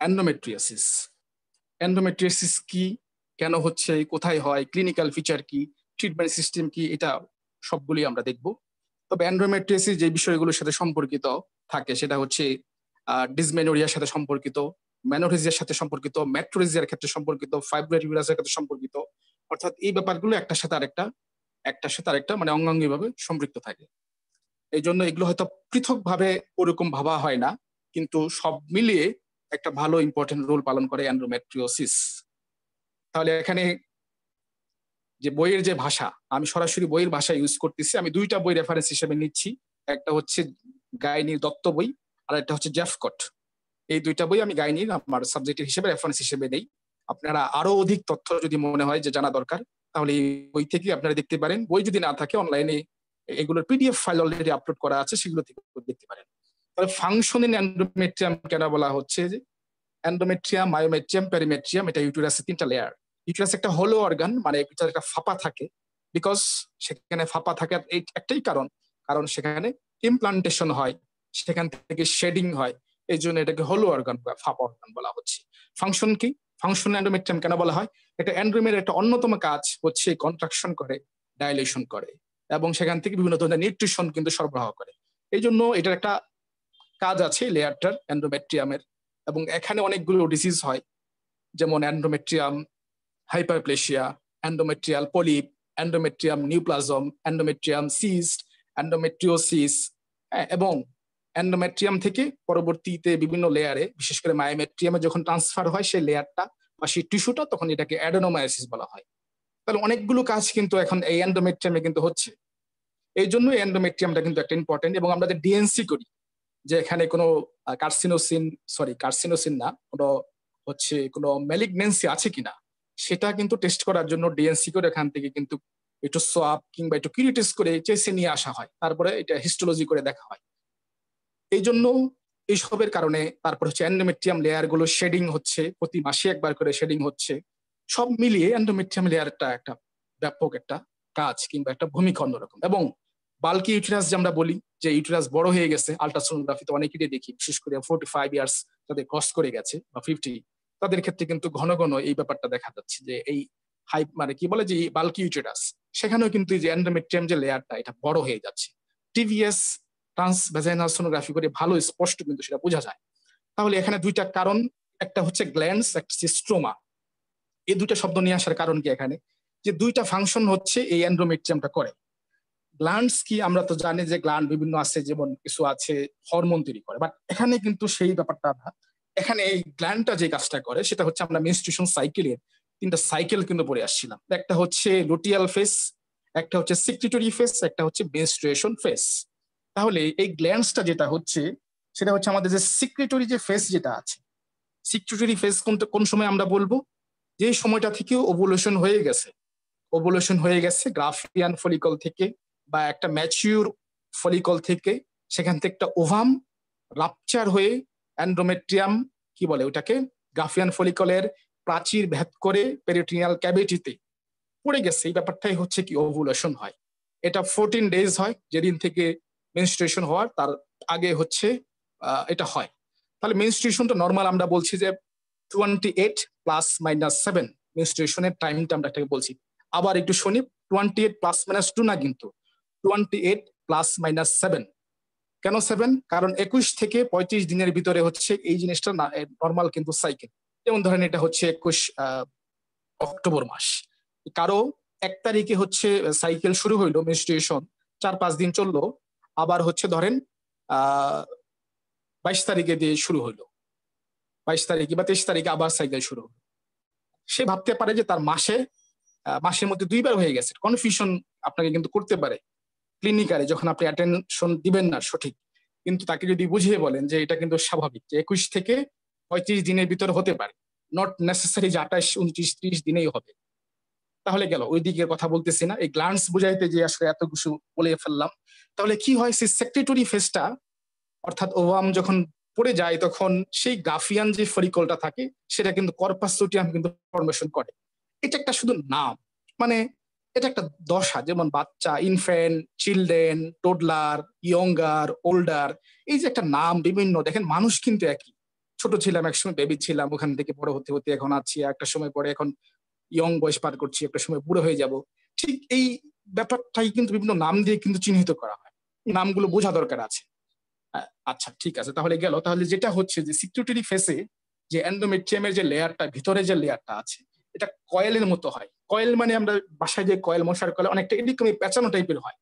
এন্ডোমেট্রিয়াসিস। এন্ডোমেট্রিয়াসিস কি, কেন হচ্ছে, কোথায় হয়, ক্লিনিক্যাল ফিচার কি, ট্রিটমেন্ট সিস্টেম কি, এটা সবগুলি আমরা দেখব। তবে এন্ডোমেট্রিয়াসিস যে বিষয়গুলোর সাথে সম্পর্কিত থাকে সেটা হচ্ছে ডিসমেনোরিয়ার সাথে সম্পর্কিত, মেনোরেজিয়ার সাথে সম্পর্কিত, ম্যাট্রোরেজিয়ার ক্ষেত্রে সম্পর্কিত, ফাইব্রয়েড ইউরাসের ক্ষেত্রে সম্পর্কিত। অর্থাৎ এই ব্যাপারগুলো একটার সাথে আরেকটা মানে অঙ্গাঙ্গিভাবে সম্পৃক্ত থাকে। এই জন্য এগুলো হয়তো পৃথকভাবে ওরকম ভাবা হয় না, কিন্তু সব মিলিয়ে একটা ভালো ইম্পর্টেন্ট রোল পালন করে এন্ডোমেট্রিওসিস। তাহলে এখানে যে বইয়ের যে ভাষা, আমি সরাসরি বইয়ের ভাষা ইউজ করতেছি। আমি দুইটা বই রেফারেন্স হিসেবে নিচ্ছি, একটা হচ্ছে গাইনির দত্ত বই আর একটা হচ্ছে জেফকট। এই দুইটা বই আমি গাইনির আমার সাবজেক্টের হিসেবে রেফারেন্স হিসেবে নেই। আপনারা আরো অধিক তথ্য যদি মনে হয় যে জানা দরকার, তাহলে এই বই থেকে আপনারা দেখতে পারেন। বই যদি না থাকে অনলাইনে এগুলোর পিডিএফ ফাইল অলরেডি আপলোড করা আছে, সেগুলো থেকে দেখতে পারেন। তাহলে ফাংশন ইন এন্ডোমেট্রিয়াম কেন বলা হচ্ছে যে এন্ডোমেট্রিয়াম, মায়োমেট্রিয়াম, পেরিমেট্রিয়াম, এটা ইউটেরাসের 3টা লেয়ার। ইউটেরাস একটা হোলো অর্গান, মানে ভিতরে একটা ফাঁপা থাকে। বিকজ সেখানে ফাঁপা থাকার একটাই কারণ সেখানে ইমপ্লান্টেশন হয়, সেখান থেকে শেডিং হয়। এই জন্য এটাকে হোলো অর্গান বা ফাঁপা অর্গান বলা হচ্ছে। ফাংশন কি? ফাংশন এন্ডোমেট্রিয়াম কেন বলা হয়? এটা এন্ডোমের একটা অন্যতম কাজ হচ্ছে কন্ট্রাকশন করে, ডাইলেশন করে, এবং সেখান থেকে বিভিন্ন ধরনের নিউট্রিশন কিন্তু সরবরাহ করে। এই জন্য এটার একটা কাজ আছে লেয়ারটার, এন্ডোমেট্রিয়ামের। এবং এখানে অনেকগুলো ডিজিজ হয়, যেমন endometrium hyperplasia, endometrial polyp, endometrium neoplasm, endometrium cyst, endometriosis. এবং এন্ডোমেট্রিয়াম থেকে পরবর্তীতে বিভিন্ন লেয়ারে, বিশেষ করে মায়োমেট্রিয়ামে যখন ট্রান্সফার হয় সেই লেয়ারটা বা সেই টিস্যুটা, তখন এটাকে অ্যাডেনোমায়োসিস বলা হয়। তাহলে অনেকগুলো কাজ কিন্তু এখন এই এন্ডোমেট্রিয়ামে কিন্তু হচ্ছে। এই জন্য এন্ডোমেট্রিয়ামটা কিন্তু একটা ইম্পর্টেন্ট। এবং আমরা যে ডিএনসি করি, যে এখানে কোনো কার্সিনোসিন না, কোনো ম্যালিগনেন্সি আছে কিনা সেটা কিন্তু টেস্ট করার জন্য ডিএনসি করে এখান থেকে কিন্তু একটু সোয়াব কিংবা একটু কিউরি করে চেসে নিয়ে আসা হয়, তারপরে এটা হিস্টোলজি করে দেখা হয়। এই জন্য এইসবের কারণে তারপর হচ্ছে এন্ডোমেট্রিয়াম লেয়ার গুলো শেডিং হচ্ছে, প্রতি মাসে একবার করে শেডিং হচ্ছে। সব মিলিয়ে এন্ডোমেট্রিয়াম লেয়ারটা একটা ব্যাপক একটা কাজ কিংবা একটা ভূমিকা অন্যরকম। এবং বাল্কি ইউটেরাস যে আমরা বলি, যে ইউটেরাস বড় হয়ে গেছে, আলট্রাসোনোগ্রাফিতে অনেকেরই দেখি, বিশেষ করে 45 ইয়ার্স তাদের ক্রস করে গেছে বা 50, তাদের ক্ষেত্রে কিন্তু ঘন ঘন এই ব্যাপারটা দেখা যাচ্ছে যে এই মানে কি বলে যে বাল্কি ইউটেরাস, সেখানেও কিন্তু যে এন্ডোমেট্রিয়াম যে লেয়ারটা এটা বড় হয়ে যাচ্ছে। টিভিএস ট্রান্সভ্যাজাইনাল সোনোগ্রাফি করে ভালো স্পষ্ট কিন্তু সেটা বোঝা যায়। তাহলে এখানে দুইটা কারণ, একটা হচ্ছে গ্ল্যান্ডস, একটা হচ্ছে স্ট্রোমা। এই দুইটা শব্দ নিয়ে আসার কারণ কি, এখানে যে দুইটা ফাংশন হচ্ছে এই এন্ডোমেট্রিয়ামটা করে। গ্ল্যান্ডস কি, আমরা তো জানি যে গ্ল্যান্ড বিভিন্ন আছে, যেমন কিছু আছে হরমোন তৈরি করে, বাট এখানে কিন্তু সেই ব্যাপারটা না। এখানে এই গ্ল্যান্ডটা যে কাজটা করে সেটা হচ্ছে, আমরা মেনস্ট্রুয়েশন সাইকেলের 3টা সাইকেল কিন্তু পড়ে আসছিলাম। একটা হচ্ছে লুটিয়াল ফেস, একটা হচ্ছে সিক্রিটরি ফেস, একটা হচ্ছে মেনস্ট্রুয়েশন ফেস। তাহলে এই গ্ল্যান্ডসটা যেটা হচ্ছে সেটা হচ্ছে আমাদের যে সিক্রিটরি যে ফেস যেটা আছে, সিক্রিটরি ফেস কোন সময় আমরা বলবো, যে সময়টা থেকে ওভুলেশন হয়ে গেছে গ্রাফিয়ান ফলিকল থেকে বা একটা ম্যাচিউর ফলিকল থেকে, সেখান থেকে একটা ওভাম রাপচার হয়ে এন্ডোমেট্রিয়াম কি বলে ওটাকে, গ্রাফিয়ান ফলিকলের প্রাচীর ভেদ করে পেরিটোনিয়াল ক্যাভিটিতে পড়ে গেছে। এই ব্যাপারটাই হচ্ছে কি ওভুলেশন হয়। এটা 14 ডেজ হয়, যেদিন থেকে মেনস্ট্রুয়েশন হওয়ার তার আগে হচ্ছে এটা হয়। তাহলে মেনস্ট্রুয়েশনটা নর্মাল আমরা বলছি যে 28 ± 7 মেনস্ট্রুয়েশনের টাইমটা আমরা এটাকে বলছি। আবার একটু শুনি, 28 ± 2 না, কিন্তু 28 ± 7। কেন 7? কারণ 21 থেকে 35 দিনের ভিতরে হচ্ছে এই জিনিসটা নর্মাল কিন্তু সাইকেল। যেমন ধরেন এটা হচ্ছে 21 অক্টোবর মাস, কারো 1 তারিখে হচ্ছে সাইকেল শুরু হইলো, মেনস্ট্রুয়েশন 4-5 দিন চললো, আবার হচ্ছে ধরেন 22 তারিখে দিয়ে শুরু হইলো, 22 তারিখে বা 23 তারিখে আবার সাইকেল শুরু হলো। সে ভাবতে পারে যে তার মাসের মধ্যে 2বার হয়ে গেছে। কনফিউশন আপনাকে কিন্তু করতে পারে ক্লিনিকারে, যখন আপনি অ্যাটেনশন দিবেন না সঠিক। কিন্তু তাকে যদি বুঝিয়ে বলেন যে এটা কিন্তু স্বাভাবিক, যে 21 থেকে 35 দিনের ভিতরে হতে পারে, নট নেসেসারি যে 28, 29, 30 দিনেই হবে, তাহলে গেল। ওই দিকের কথা বলতেছি না, এই গ্ল্যান্ডস বুঝাইতে যে আসলে এত কিছু বলে ফেললাম। তাহলে কি হয়, সেই সেক্রেটরি ফেসটা, অর্থাৎ ওভাম যখন পড়ে যায়, তখন সেই গাফিয়ান যে ফলিকলটা থাকে সেটা কিন্তু কর্পাস লুটিয়াম কিন্তু ফর্মেশন করে। এটা একটা শুধু নাম, মানে এটা একটা দশা। যেমন বাচ্চা, ইনফ্যান্ট, চিলড্রেন, টোডলার, ইয়ঙ্গার, ওল্ডার, এই যে একটা নাম বিভিন্ন, দেখেন মানুষ কিন্তু একই, ছোট ছিলাম, একসময় বেবি ছিলাম, ওখান থেকে বড় হতে হতে এখন আছি, একটা সময় পরে এখন ইয়ং বয়স পার করছি, একটা সময় বুড়ো হয়ে যাব। ঠিক এই ব্যাপারটাই কিন্তু বিভিন্ন নাম দিয়ে কিন্তু চিহ্নিত করা হয়, নামগুলো বোঝা দরকার আছে। আচ্ছা ঠিক আছে, তাহলে গেল। তাহলে যেটা হচ্ছে যে সিকিউরিটি ফেসে যে এন্ডোমেট্রিয়ামের যে লেয়ারটা, ভিতরে যে লেয়ারটা আছে, এটা কয়েলের মতো হয়। কয়েল মানে আমরা বাসায় যে কয়েল, মশার কয়েল অনেকটা এরকমই পেঁচানো টাইপের হয়।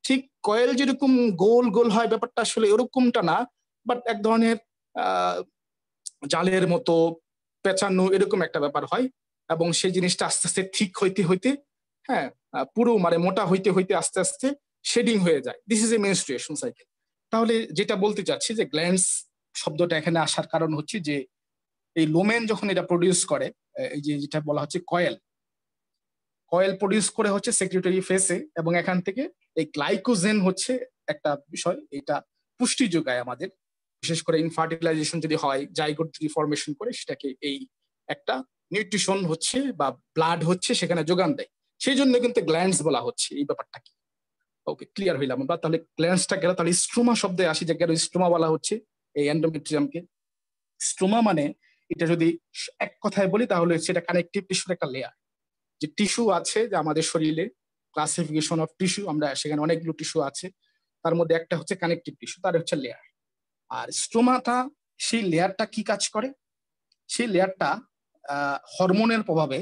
ঠিক কয়েল যেরকম গোল গোল হয়, ব্যাপারটা আসলে এরকমটা না, বাট এক ধরনের আহ জালের মতো পেঁচানো এরকম একটা ব্যাপার হয়। এবং সেই জিনিসটা আস্তে আস্তে ঠিক হইতে হইতে, হ্যাঁ, পুরো মানে মোটা হইতে হইতে আস্তে আস্তে শেডিং হয়ে যায়। This is A menstruation cycle. তাহলে যেটা বলতে চাচ্ছি যে গ্ল্যান্ডস শব্দটা এখানে আসার কারণ হচ্ছে যে এই লোমেন যখন এটা প্রডিউস করে, এই যে যেটা বলা হচ্ছে কয়েল, কয়েল প্রডিউস করে হচ্ছে সেক্রেটারি ফেসে, এবং এখান থেকে এই গ্লাইকোজেন হচ্ছে একটা বিষয়, এটা পুষ্টি যোগায় আমাদের। বিশেষ করে ইনফার্টিলাইজেশন যদি হয়, জাইগোট যদি ফরমেশন করে, সেটাকে এই একটা নিউট্রিশন হচ্ছে বা ব্লাড হচ্ছে সেখানে যোগান দেয়। সেই জন্য কিন্তু গ্ল্যান্ডস বলা হচ্ছে। এই ব্যাপারটা কি ওকে ক্লিয়ার হইলাম আমরা? তাহলে গ্ল্যান্ডসটা গেল। তাহলে স্ট্রোমা শব্দে আসি, যে কেন স্ট্রোমা বলা হচ্ছে এই এন্ডোমেট্রিয়ামকে। স্ট্রোমা মানে এটা যদি এক কথায় বলি তাহলে সেটা কানেকটিভ টিস্যুর একটা লেয়ার। যে টিস্যু আছে যে আমাদের শরীরে, ক্লাসিফিকেশন অফ টিস্যু, আমরা সেখানে অনেকগুলো টিস্যু আছে, তার মধ্যে একটা হচ্ছে কানেকটিভ টিস্যু, তার হচ্ছে লেয়ার। আর স্ট্রোমাটা, সেই লেয়ারটা কি কাজ করে? সেই লেয়ারটা হরমোনের প্রভাবে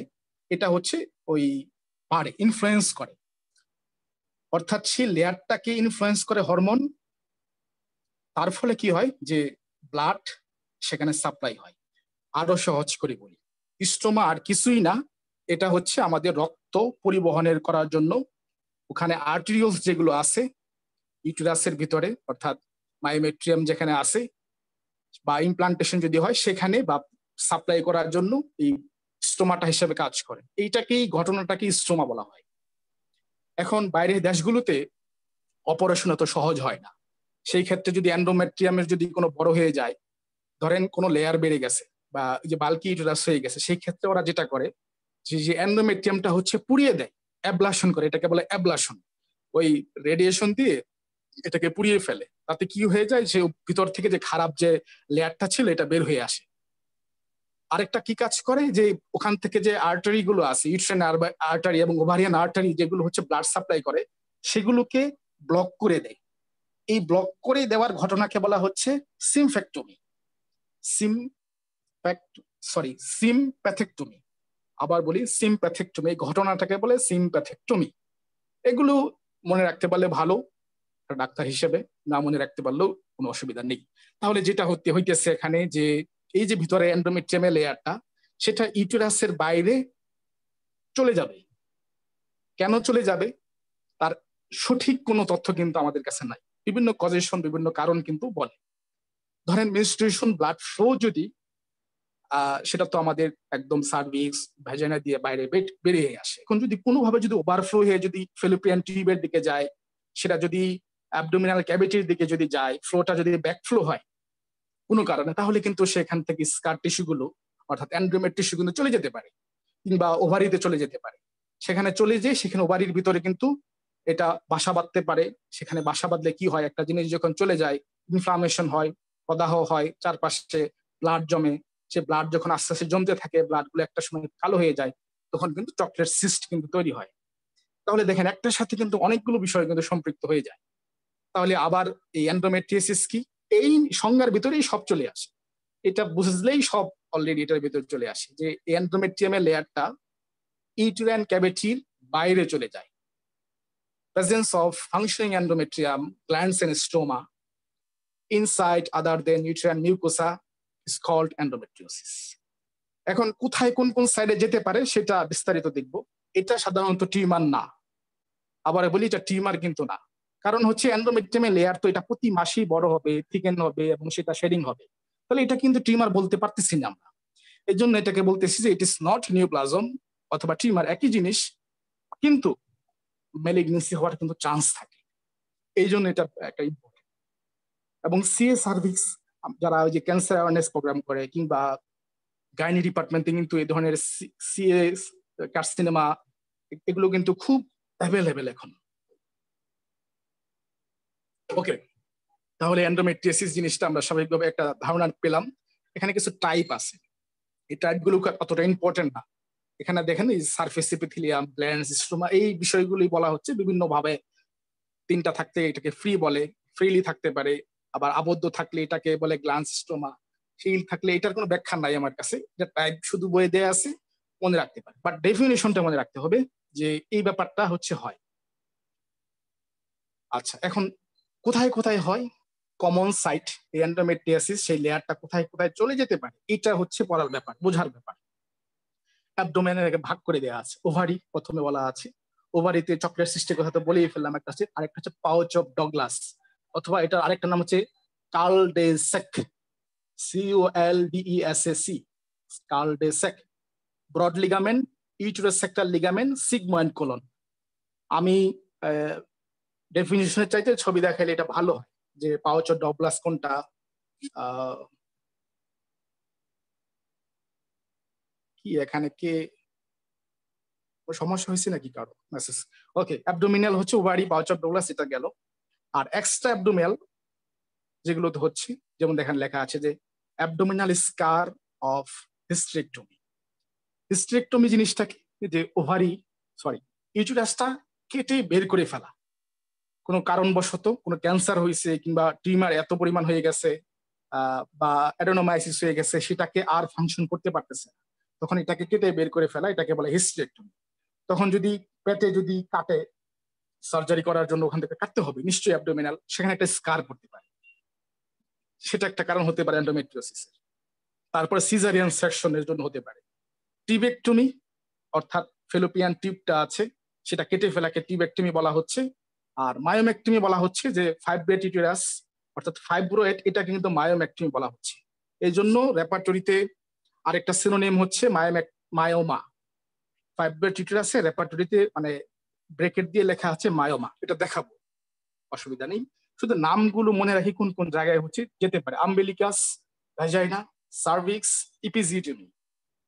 এটা হচ্ছে ওই বাড়ে, ইনফ্লুয়েন্স করে। অর্থাৎ সেই লেয়ারটাকে ইনফ্লুয়েন্স করে হরমোন, তার ফলে কি হয় যে ব্লাড সেখানে সাপ্লাই হয়। আরো সহজ করে বলি, স্ট্রোমা আর কিছুই না, এটা হচ্ছে আমাদের রক্ত পরিবহনের করার জন্য ওখানে আর্টেরিওলস যেগুলো আছে ইউটেরাসের ভিতরে, অর্থাৎ মায়োমেট্রিয়াম যেখানে আছে বা ইমপ্লান্টেশন যদি হয় সেখানে, বা সাপ্লাই করার জন্য এই স্ট্রোমাটা হিসেবে কাজ করে। এইটাকেই, ঘটনাটাকেই স্ট্রোমা বলা হয়। এখন বাইরের দেশগুলোতে অপারেশন এত সহজ হয় না। সেই ক্ষেত্রে যদি এন্ডোমেট্রিয়ামের যদি কোনো বড় হয়ে যায়, ধরেন কোনো লেয়ার বেড়ে গেছে বা যে বাল্কি ইউটেরাস হয়ে গেছে, সেই ক্ষেত্রে ওরা যেটা করে যে এন্ডোমেট্রিয়ামটা হচ্ছে পুড়িয়ে দেয়, অ্যাবলাশন করে, এটাকে বলে অ্যাবলাশন। ওই রেডিয়েশন দিয়ে এটাকে পুড়িয়ে ফেলে। তাতে কি হয়ে যায়, যে ভিতর থেকে যে খারাপ যে লেয়ারটা ছিল এটা বের হয়ে আসে। আরেকটা কি কাজ করে, যে ওখান থেকে যে আর্টারি গুলো আছে, ইউট্রাইন আর্টারি এবং ওভারিয়ান আর্টারি, যেগুলো হচ্ছে ব্লাড সাপ্লাই করে, সেগুলোকে ব্লক করে দেয়। এই ব্লক করে দেওয়ার ঘটনাকে বলা হচ্ছে সিমফ্যাক্টমি। সিম সরি, সিমপ্যাথেক্টমি। আবার বলি, সিমপ্যাথেক্টমি, এই ঘটনাটাকে বলে সিমপ্যাথেক্টমি। এগুলো মনে রাখতে পারলে ভালো ডাক্তার হিসেবে, না মনে রাখতে পারলেও কোনো অসুবিধা নেই। তাহলে যেটা হইতেছে এখানে, যে এই যে ভিতরে এন্ডোমেট্রিয়ামের লেয়ারটা, সেটা ইউটেরাসের বাইরে চলে যাবে। কেন চলে যাবে তার সঠিক কোনো তথ্য কিন্তু আমাদের কাছে নাই। বিভিন্ন কজেশন, বিভিন্ন কারণ কিন্তু বলে। ধরেন মেনস্ট্রুয়েশন ব্লাড ফ্লো যদি সেটা তো আমাদের একদম সার্ভিক্স ভ্যাজাইনা দিয়ে বাইরে বেরিয়ে আসে। এখন যদি কোনোভাবে যদি ওভারফ্লো হয়ে যদি ফেলোপিয়ান টিউবের দিকে যায়, সেটা যদি অ্যাবডোমিনাল ক্যাভিটির দিকে যদি যায়, ফ্লোটা যদি ব্যাকফ্লো হয় কোনো কারণে, তাহলে কিন্তু সেখান থেকে স্কার টিস্যু গুলো, অর্থাৎ অ্যান্ড্রোমেট টিস্যু কিন্তু চলে যেতে পারে, কিংবা ওভারিতে চলে যেতে পারে। সেখানে চলে যেয়ে সেখানে ওভারির ভিতরে কিন্তু এটা বাসা বাঁধতে পারে। সেখানে বাসা বাঁধলে কি হয়, একটা জিনিস যখন চলে যায়, ইনফ্লামেশন হয়, প্রদাহ হয়, চারপাশে ব্লাড জমে। সে ব্লাড যখন আস্তে আস্তে জমতে থাকে, ব্লাড গুলো একটা সময় কালো হয়ে যায়, তখন কিন্তু চকলেট সিস্ট কিন্তু তৈরি হয়। তাহলে দেখেন, একটার সাথে কিন্তু অনেকগুলো বিষয় কিন্তু সম্পৃক্ত হয়ে যায়। তাহলে আবার এই এন্ডোমেট্রিয়াসিস কি, এই সংজ্ঞার ভিতরেই সব চলে আসে। এটা বুঝলেই সব অলরেডি এটার ভিতরে চলে আসে, যে এন্ডোমেট্রিয়ামের লেয়ারটা ইউটেরাইন ক্যাভিটির বাইরে চলে যায়। Presence of functioning endometrium glands and stroma inside other than uterine mucosa is called endometriosis. এখন কোথায় কোন কোন সাইডে যেতে পারে সেটা বিস্তারিত দেখব। এটা সাধারণত টিউমার না। আবার বলি, এটা টিউমার কিন্তু না। কারণ হচ্ছে এন্ডোমেট্রিয়ামের লেয়ার তো এটা প্রতি মাসেই বড় হবে, থিকেন হবে, এবং সেটা শেডিং হবে। তাহলে এটা কিন্তু টিউমার বলতে পারতেছি না আমরা। এই জন্য এটাকে বলতেছি যে ইট ইস নট নিউপ্লাজম অথবা টিউমার, একই জিনিস, কিন্তু ম্যালিগনেন্সি হওয়ার কিন্তু চান্স থাকে। এই জন্য এটা একটা ইম্পর্টেন্ট। এবং সিএ সার্ভিস, যারা ওই যে ক্যান্সার অ্যাওয়ারনেস প্রোগ্রাম করে, কিংবা গাইনি ডিপার্টমেন্টে কিন্তু এই ধরনের সিএ কার্সিনোমা এগুলো কিন্তু খুব অ্যাভেলেবেল এখন। ওকে, তাহলে এন্ডোমেট্রিয়াসিস জিনিসটা আমরা স্বাভাবিকভাবে একটা ধারণা পেলাম। এখানে কিছু টাইপ আছে, এই টাইপগুলো অতটা ইম্পর্টেন্ট না। এখানে দেখেন এই সারফেস এপিথেলিয়াম, গ্ল্যান্ডস, স্ট্রোমা, এই বিষয়গুলি বলা হচ্ছে বিভিন্ন ভাবে। তিনটা থাকতে এটাকে ফ্রি বলে, ফ্রিলি থাকতে পারে, আবার আবদ্ধ থাকলে এটাকে বলে গ্ল্যান্ডস স্ট্রোমা, সিল থাকলে এটার কোনো ব্যাখ্যা নাই আমার কাছে, এটা টাইপ শুধু বইয়ে দেয়া আছে, মনে রাখতে পারে, বাট ডেফিনেশনটা মনে রাখতে হবে যে এই ব্যাপারটা হচ্ছে হয়। আচ্ছা, এখন কোথায় কোথায় হয়, কমন সাইট, এই এন্ডোমেট্রিয়াসিস সেই লেয়ারটা কোথায় কোথায় চলে যেতে পারে, এটা হচ্ছে পড়ার ব্যাপার, বোঝার ব্যাপার। অ্যাবডোমেনের ভাগ করে দেওয়া আছে। ওভারি প্রথমে বলা আছে, ওভারিতে চক্রের সৃষ্টির কথা তো বলেই ফেললাম, একটা হচ্ছে, আরেকটা হচ্ছে পাউচ অফ ডগলাস, অথবা এটা আরেকটা নাম হচ্ছে cul de sac, COLDESAC, cul de sac. Broad ligament, uterosacral ligament, sigmoid colon. আমি ডেফিনিশনের চাইতে ছবি দেখাইলে এটা ভালো হয়, যে পাউচ অফ ডগলাস কোনটা। কি এখানে কে সমস্যা হয়েছে নাকি কারো মেসেজ? ওকে, অ্যাবডোমিনাল হচ্ছে ওভারি, পাউচ অফ ডগলাস, এটা গেল। আর এক্সট্রা অ্যাবডোমিনাল যেগুলো তো হচ্ছে, যেমন দেখেন লেখা আছে যে abdominal scar of hysterectomy. Hysterectomy জিনিসটা কি, যে ওভারি সরি ইউটেরাসটা কেটে বের করে ফেলা, কোনো কারণবশত কোনো ক্যান্সার হয়েছে কিংবা টিউমার এত পরিমাণ হয়ে গেছে, বা অ্যাডেনোমাইসিস হয়ে গেছে, সেটাকে আর ফাংশন করতে পারতেছে না, তখন এটাকে কেটে বের করে ফেলা, এটাকে বলে হিস্টেরেক্টমি। তখন যদি পেটে যদি কাটে, সার্জারি করার জন্য ওখান থেকে কাটতে হবে নিশ্চয়ই অ্যাবডোমিনাল, সেখানে একটা স্কার পড়তে পারে, সেটা একটা কারণ হতে পারে এন্ডোমেট্রিওসিসের। তারপরে সিজারিয়ান সেকশনের জন্য হতে পারে। টিবেকটমি, অর্থাৎ ফেলোপিয়ান টিউবটা আছে সেটা কেটে ফেলাকে টিবেকটমি বলা হচ্ছে। আর মায়োমেক্টমি বলা হচ্ছে যে ফাইব্রয়েড ইউটেরাস অর্থাৎ ফাইব্রয়েড, এটা কিন্তু মায়োমেক্টমি বলা হচ্ছে। এই জন্য রেপার্টরিতে আরেকটা সিনোনিম হচ্ছে মায়োমা। ফাইব্রয়েড ইউটেরাসে রেপার্টরিতে মানে ব্রেকেট দিয়ে লেখা আছে মায়োমা, এটা দেখাবো, অসুবিধা নেই। শুধু নামগুলো মনে রাখি কোন কোন জায়গায় হচ্ছে যেতে পারে। আম্বেলিকাস, ভ্যাজাইনা, সার্ভিক্স, ইপিজিওটমি।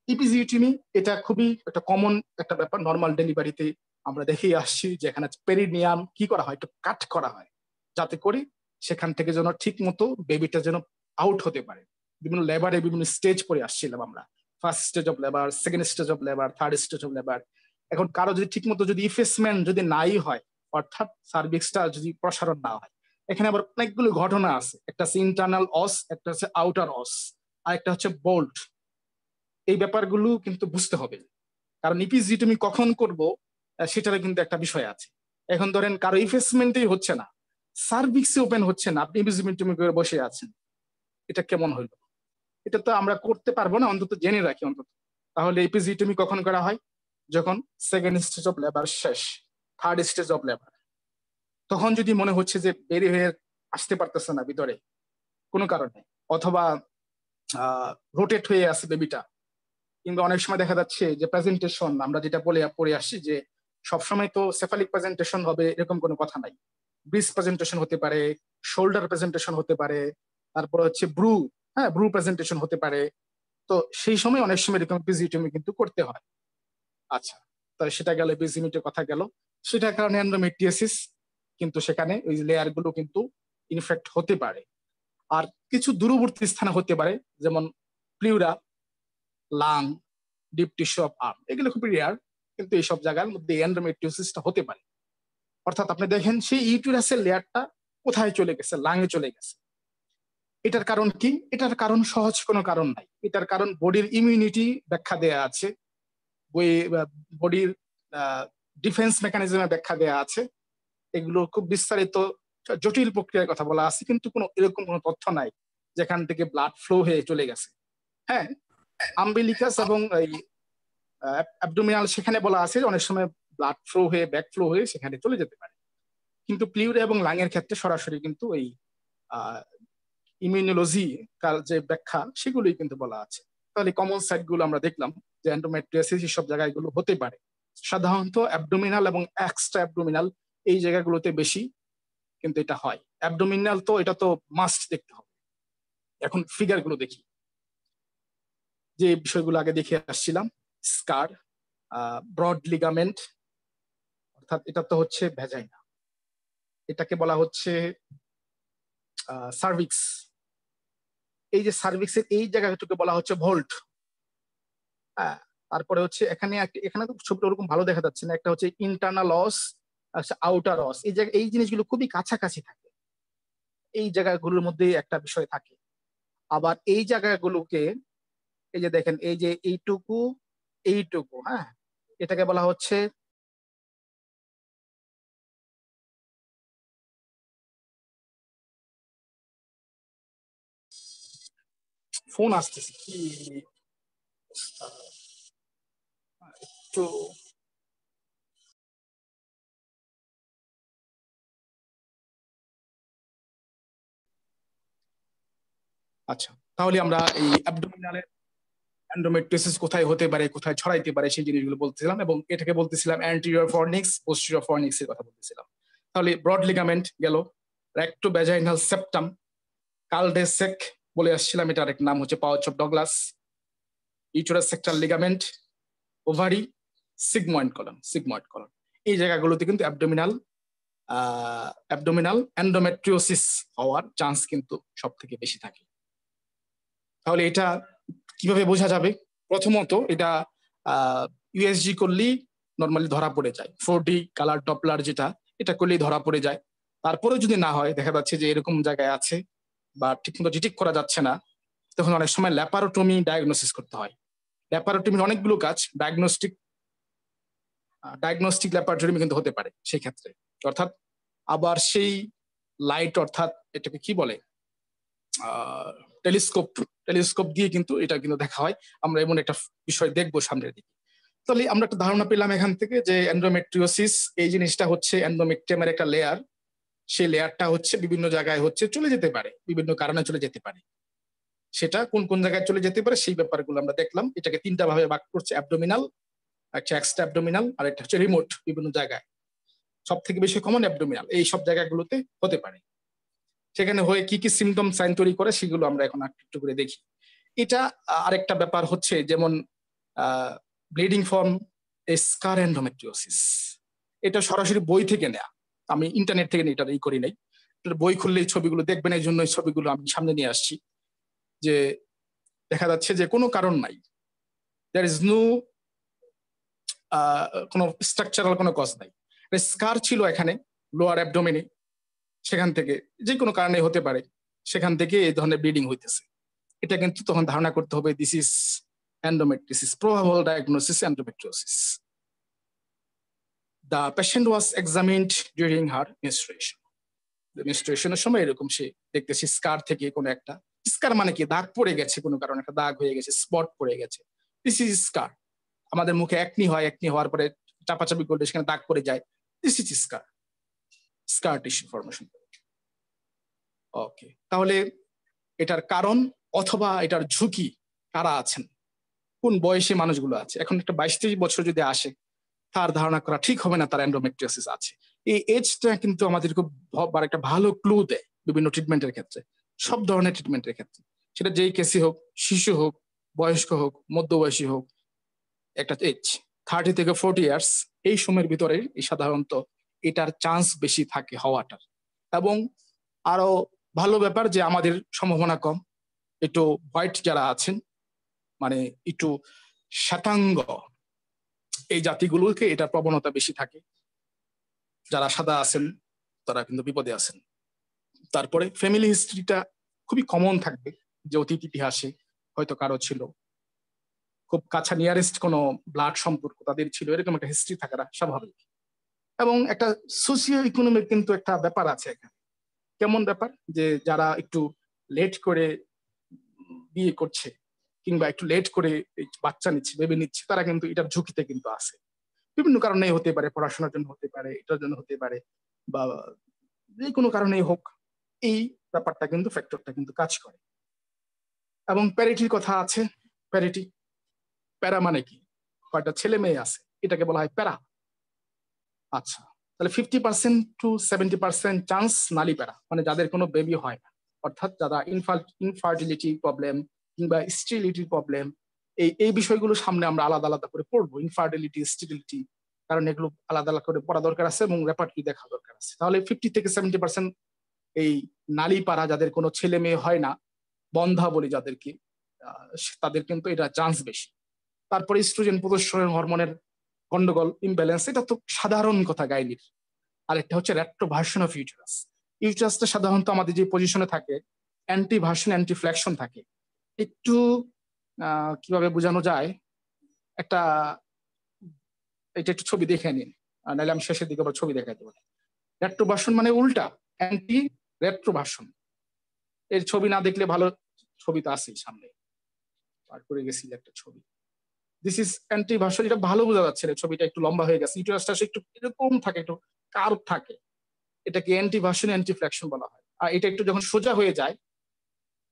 ইপিজিওটমি এটা খুবই একটা কমন একটা ব্যাপার, নর্মাল ডেলিভারিতে আমরা দেখেই আসছি, যেখানে পেরিনিয়াম কি করা হয়, একটু কাট করা হয়, যাতে করে সেখান থেকে যেন ঠিক মতো বেবিটা যেন আউট হতে পারে। বিভিন্ন লেবারে বিভিন্ন স্টেজ পরে আসছিলাম আমরা, first stage of labour, second stage of labour, third stage of labour. এখন কারো যদি ঠিক মতো যদি ইফেসমেন্ট যদি নাই হয়, অর্থাৎ সার্ভিক্সটা যদি প্রসারণ না হয়, এখানে আবার অনেকগুলো ঘটনা আছে, একটা হচ্ছে ইন্টারনাল অস, একটা হচ্ছে আউটার অস, আর একটা হচ্ছে বোল্ট। এই ব্যাপারগুলো কিন্তু বুঝতে হবে, কারণ ইপিজিটমি কখন করব সেটারও কিন্তু একটা বিষয় আছে। এখন ধরেন কারো ইনভেস্টমেন্টই হচ্ছে না, সার্ভিক্সে ওপেন হচ্ছে না, আপনি ইপিজিটমি করে বসে আছেন, এটা কেমন হইলো? এটা তো আমরা করতে পারবো না, অন্তত জেনে রাখি অন্তত। তাহলে ইপিজিটমি কখন করা হয়? যখন সেকেন্ড স্টেজ অফ লেবার শেষ, থার্ড স্টেজ অফ লেবার, তখন যদি মনে হচ্ছে যে বেরিয়ে হয়ে আসতে পারতেছে না ভিতরে কোনো কারণে, অথবা রোটেট হয়ে আছে বেবিটা, কিংবা অনেক সময় দেখা যাচ্ছে যে প্রেজেন্টেশন আমরা যেটা বলে পড়ে আসছি যে সবসময় তো সেফালিক প্রেজেন্টেশন হবে এরকম কোনো কথা নাই। ব্রিজ প্রেজেন্টেশন হতে পারে, শোল্ডার প্রেজেন্টেশন হতে পারে, তারপর হচ্ছে ব্রু, হ্যাঁ ব্রু প্রেজেন্টেশন হতে পারে। তো সেই সময় অনেক সময় এরকম পিজিটিমি কিন্তু করতে হয়। আচ্ছা, তো সেটা গেল পিজিমিটের কথা গেল, সেটার কারণে এন্ডোমেট্রিয়াসিস কিন্তু সেখানে ওই লেয়ার গুলো কিন্তু ইনফেক্ট হতে পারে। আর কিছু দূরবর্তী স্থানে হতে পারে, যেমন pleura, lung, deep tissue of arm, এগুলো খুবই রেয়ার, কিন্তু এইসব জায়গার মধ্যে এন্ডোমেট্রিওসিসটা হতে পারে। অর্থাৎ আপনি দেখেন সেই ইউটেরাসের লেয়ারটা কোথায় চলে গেছে, লাঙে চলে গেছে। এটার কারণ কি? এটার কারণ সহজ কোনো কারণ নাই, এটার কারণ বডির ইমিউনিটি ব্যাখ্যা দেয়া আছে, বই বডির ডিফেন্স মেকানিজমে ব্যাখ্যা দেয়া আছে। এগুলো খুব বিস্তারিত জটিল প্রক্রিয়ার কথা বলা আছে, কিন্তু কোনো এরকম কোনো তথ্য নাই যেখান থেকে ব্লাড ফ্লো হয়ে চলে গেছে। হ্যাঁ, আম্বিলিকাস এবং এই অ্যাবডোমিনাল সেখানে বলা আছে অনেক সময় ব্লাড ফ্লো হয়ে ব্যাক ফ্লো হয়ে সেখানে চলে যেতে পারে, কিন্তু প্লিউরা এবং লাঙের ক্ষেত্রে সরাসরি কিন্তু এই ইমিউনোলজি কার যে ব্যাখ্যা সেগুলোই কিন্তু বলা আছে। তাহলে কমন সাইট গুলো আমরা দেখলাম যে এন্ডোমেট্রিয়াসিস সব জায়গাগুলো হতে পারে, সাধারণত অ্যাবডোমিনাল এবং এক্সট্রা অ্যাবডোমিনাল এই জায়গাগুলোতে বেশি কিন্তু এটা হয়। অ্যাবডোমিনাল তো এটা তো মাস্ট দেখতে হবে। এখন ফিগার গুলো দেখি, যে বিষয়গুলো আগে দেখে আসছিলাম, স্কার, ব্রড লিগামেন্ট, অর্থাৎ এটা তো হচ্ছে ভ্যাজাইনা, এটাকে বলা হচ্ছে সার্ভিক্স, এই যে সার্ভিক্সের এই জায়গাটুকু বলা হচ্ছে ভোল্ট। হ্যাঁ, তারপরে হচ্ছে এখানে এখানে তো ছবিটা ওরকম ভালো দেখা যাচ্ছে না, একটা হচ্ছে ইন্টারনাল অস, আউটার অস। এই জায়গা এই জিনিসগুলো খুবই কাছাকাছি থাকে, এই জায়গাগুলোর মধ্যে একটা বিষয় থাকে। আবার এই জায়গাগুলোকে, এই যে দেখেন, এই যে এইটুকু এইটুকু, হ্যাঁ, এটাকে বলা হচ্ছে ফোন আসতেছে কি একটু। আচ্ছা, তাহলে আমরা এই অ্যাবডোমিনালের এন্ডোমেট্রিওসিস কোথায় হতে পারে, কোথায় ছড়াইতে পারে সেই জিনিসগুলো বলতেছিলাম, এবং এটাকে বলতেছিলাম অ্যান্টিরিয়র ফর্নিক্স, পোস্টেরিয়র ফর্নিক্স এর কথা বলতেছিলাম। তাহলে ব্রড লিগামেন্ট গেল, রেক্টোভ্যাজাইনাল সেপ্টাম, কালডেসেক বলে আসছিলাম, এটার আরেক নাম হচ্ছে pouch of Douglas, uterosacral ligament, ovary, sigmoid colon. এই জায়গাগুলোতে কিন্তু অ্যাবডোমিনাল এন্ডোমেট্রিওসিস হওয়ার চান্স কিন্তু সব থেকে বেশি থাকে। তাহলে এটা কিভাবে বোঝা যাবে? প্রথমত এটা ইউএসজি করলেই নর্মালি ধরা পড়ে যায়, 4D কালার ডপলার যেটা, এটা করলেই ধরা পড়ে যায়। তারপরে যদি না হয়, দেখা যাচ্ছে যে এরকম জায়গায় আছে বা ঠিকমতো ডিটেক্ট করা যাচ্ছে না, তখন অনেক সময় ল্যাপারোটমি ডায়াগনোসিস করতে হয়। ল্যাপারোটমির অনেকগুলো কাজ, ডায়াগনস্টিক ল্যাপারোটমি কিন্তু হতে পারে সেই ক্ষেত্রে। অর্থাৎ আবার সেই লাইট, অর্থাৎ এটাকে কি বলে, টেলিস্কোপ দিয়ে কিন্তু এটা কিন্তু দেখা হয়। আমরা এমন একটা বিষয় দেখবো সামনের দিকে। তাহলে আমরা একটা ধারণা পেলাম এখান থেকে যে এন্ডোমেট্রিওসিস এই জিনিসটা হচ্ছে এন্ডোমেট্রিয়ামের একটা লেয়ার। সেই লেয়ারটা হচ্ছে বিভিন্ন জায়গায় হচ্ছে চলে যেতে পারে, বিভিন্ন কারণে চলে যেতে পারে। সেটা কোন কোন জায়গায় চলে যেতে পারে সেই ব্যাপারগুলো আমরা দেখলাম। এটাকে তিনটা ভাবে ভাগ করছে, অ্যাবডোমিনাল, একটা এক্সট্রা অ্যাবডোমিনাল, আর একটা হচ্ছে রিমোট। বিভিন্ন জায়গায় সব থেকে বেশি কমন অ্যাবডোমিনাল, এই সব জায়গাগুলোতে হতে পারে। সেখানে হয়ে কি কি সিমটম সাইন তৈরি করে সেগুলো আমরা এখন একটু করে দেখি। এটা আরেকটা ব্যাপার হচ্ছে, যেমন ব্লিডিং ফর্ম স্কার এন্ডোমেট্রিওসিস, এটা সরাসরি বই থেকে নেয়া, আমি ইন্টারনেট থেকে এটা করি নাই। বই খুললে এই ছবিগুলো দেখবেন, এই জন্য এই ছবিগুলো আমি সামনে নিয়ে আসছি। যে দেখা যাচ্ছে যে কোনো কারণ নাই, দ্যার ইজ নো কোনো স্ট্রাকচারাল কোনো কজ নাই, স্কার ছিল এখানে লোয়ার অ্যাবডোমেনে, সেখান থেকে যে কোনো কারণে হতে পারে, সেখান থেকে এই ধরনের ব্লিডিং হইতেছে। এটা কিন্তু তখন ধারণা করতে হবে this is endometriosis, probable diagnosis endometriosis. The patient was examined during her menstruation. মেনস্ট্রুয়েশনের সময় এরকম সে দেখতেছি স্কার থেকে কোনো একটা, স্কার মানে কি, দাগ পড়ে গেছে, কোনো কারণে একটা দাগ হয়ে গেছে, স্পট পড়ে গেছে, দিস ইজ স্কার। আমাদের মুখে একনি হয়, একনি হওয়ার পরে চাপাচাপি করলে সেখানে দাগ পড়ে যায়, this is scar tissue formation. Okay, তাহলে এটার কারণ অথবা এটার ঝুঁকি কারা আছেন, কোন বয়সী মানুষগুলো আছে। এখন একটা 22-23 বছর যদি আসে, তার ধারণা করা ঠিক হবে না তার এন্ডোমেট্রিওসিস আছে। এই এজটা কিন্তু আমাদের খুব একটা ভালো ক্লু দেয় বিভিন্ন ট্রিটমেন্টের ক্ষেত্রে, সব ধরনের ট্রিটমেন্টের ক্ষেত্রে, সেটা যেই কেসই হোক, শিশু হোক, বয়স্ক হোক, মধ্যবয়সী হোক। একটা এজ 30 থেকে 40 ইয়ার্স, এই সময়ের ভিতরে এই সাধারণত এটার চান্স বেশি থাকে হওয়াটার। এবং আরো ভালো ব্যাপার যে আমাদের সম্ভাবনা কম, একটু হোয়াইট যারা আছেন, মানে একটু শ্বেতাঙ্গ, এই জাতিগুলোকে এটা প্রবণতা বেশি থাকে। যারা সাদা আছেন তারা কিন্তু বিপদে আছেন। তারপরে ফ্যামিলি হিস্ট্রিটা খুবই কমন থাকবে, যে অতীত ইতিহাসে হয়তো কারো ছিল, খুব কাছা নিয়ারেস্ট কোনো ব্লাড সম্পর্ক তাদের ছিল, এরকম একটা হিস্ট্রি থাকাটা স্বাভাবিক। এবং একটা সোশিও ইকোনমিক কিন্তু একটা ব্যাপার আছে এখানে। কেমন ব্যাপার, যে যারা একটু লেট করে বিয়ে করছে কিংবা একটু লেট করে বাচ্চা নিচ্ছে, বেবি নিচ্ছে, তারা কিন্তু এটার ঝুঁকিতে কিন্তু আছে। বিভিন্ন কারণে হতে পারে, পড়াশোনার জন্য হতে পারে, এটার জন্য হতে পারে, বা যে কোনো কারণেই হোক, এই ব্যাপারটা কিন্তু ফ্যাক্টরটা কিন্তু কাজ করে। এবং প্যারিটির কথা আছে, প্যারিটি, প্যারা মানে কি, কয়টা ছেলে মেয়ে আছে, এটাকে বলা হয় প্যারা। আচ্ছা, তাহলে 50% to 70% চান্স নালী প্যারা, মানে যাদের কোনো বেবি হয় না, অর্থাৎ যারা ইনফার্টিলিটি প্রবলেম কিংবা স্টেরিলিটি প্রবলেম, এই বিষয়গুলো সামনে আমরা আলাদা আলাদা করে পড়বো, ইনফার্টিলিটি, স্টেরিলিটি, কারণ এগুলো আলাদা আলাদা করে পড়া দরকার আছে এবং রেপার্টরি দেখা দরকার আছে। তাহলে 50 থেকে 70% এই নালী পাড়া, যাদের কোনো ছেলে মেয়ে হয় না, বন্ধা বলি যাদেরকে, তাদের কিন্তু এটা চান্স বেশি। তারপরে ইস্ট্রোজেন প্রজেস্টেরন হরমোনের গন্ডগোল, ইমব্যালেন্স, এটা তো সাধারণ কথা গাইনির। আরেকটা হচ্ছে রেট্রোভার্সন অফ ইউটেরাস। ইউটেরাসটা সাধারণত আমাদের যে পজিশনে থাকে, অ্যান্টি ভার্সন অ্যান্টি ফ্লেকশন থাকে। একটু কিভাবে বোঝানো যায়, একটা এটা একটু ছবি দেখে নিন, নাহলে আমি শেষের দিকে আবার ছবি দেখাই দেবো। রেট্রোভার্সন মানে উল্টা, অ্যান্টি রেট্রোভার্সন। এর ছবি না দেখলে ভালো, ছবি তো আছেই সামনে, পার করে গেছি একটা ছবি। দিস ইজ অ্যান্টি ভার্সন, এটা ভালো বোঝা যাচ্ছে না, ছবিটা একটু লম্বা হয়ে গেছে, ইউটেরাসটা একটু এরকম থাকে, একটু কার্ভ থাকে, এটাকে অ্যান্টি ভার্সন অ্যান্টি ফ্লেকশন বলা হয়। আর এটা একটু যখন সোজা হয়ে যায়,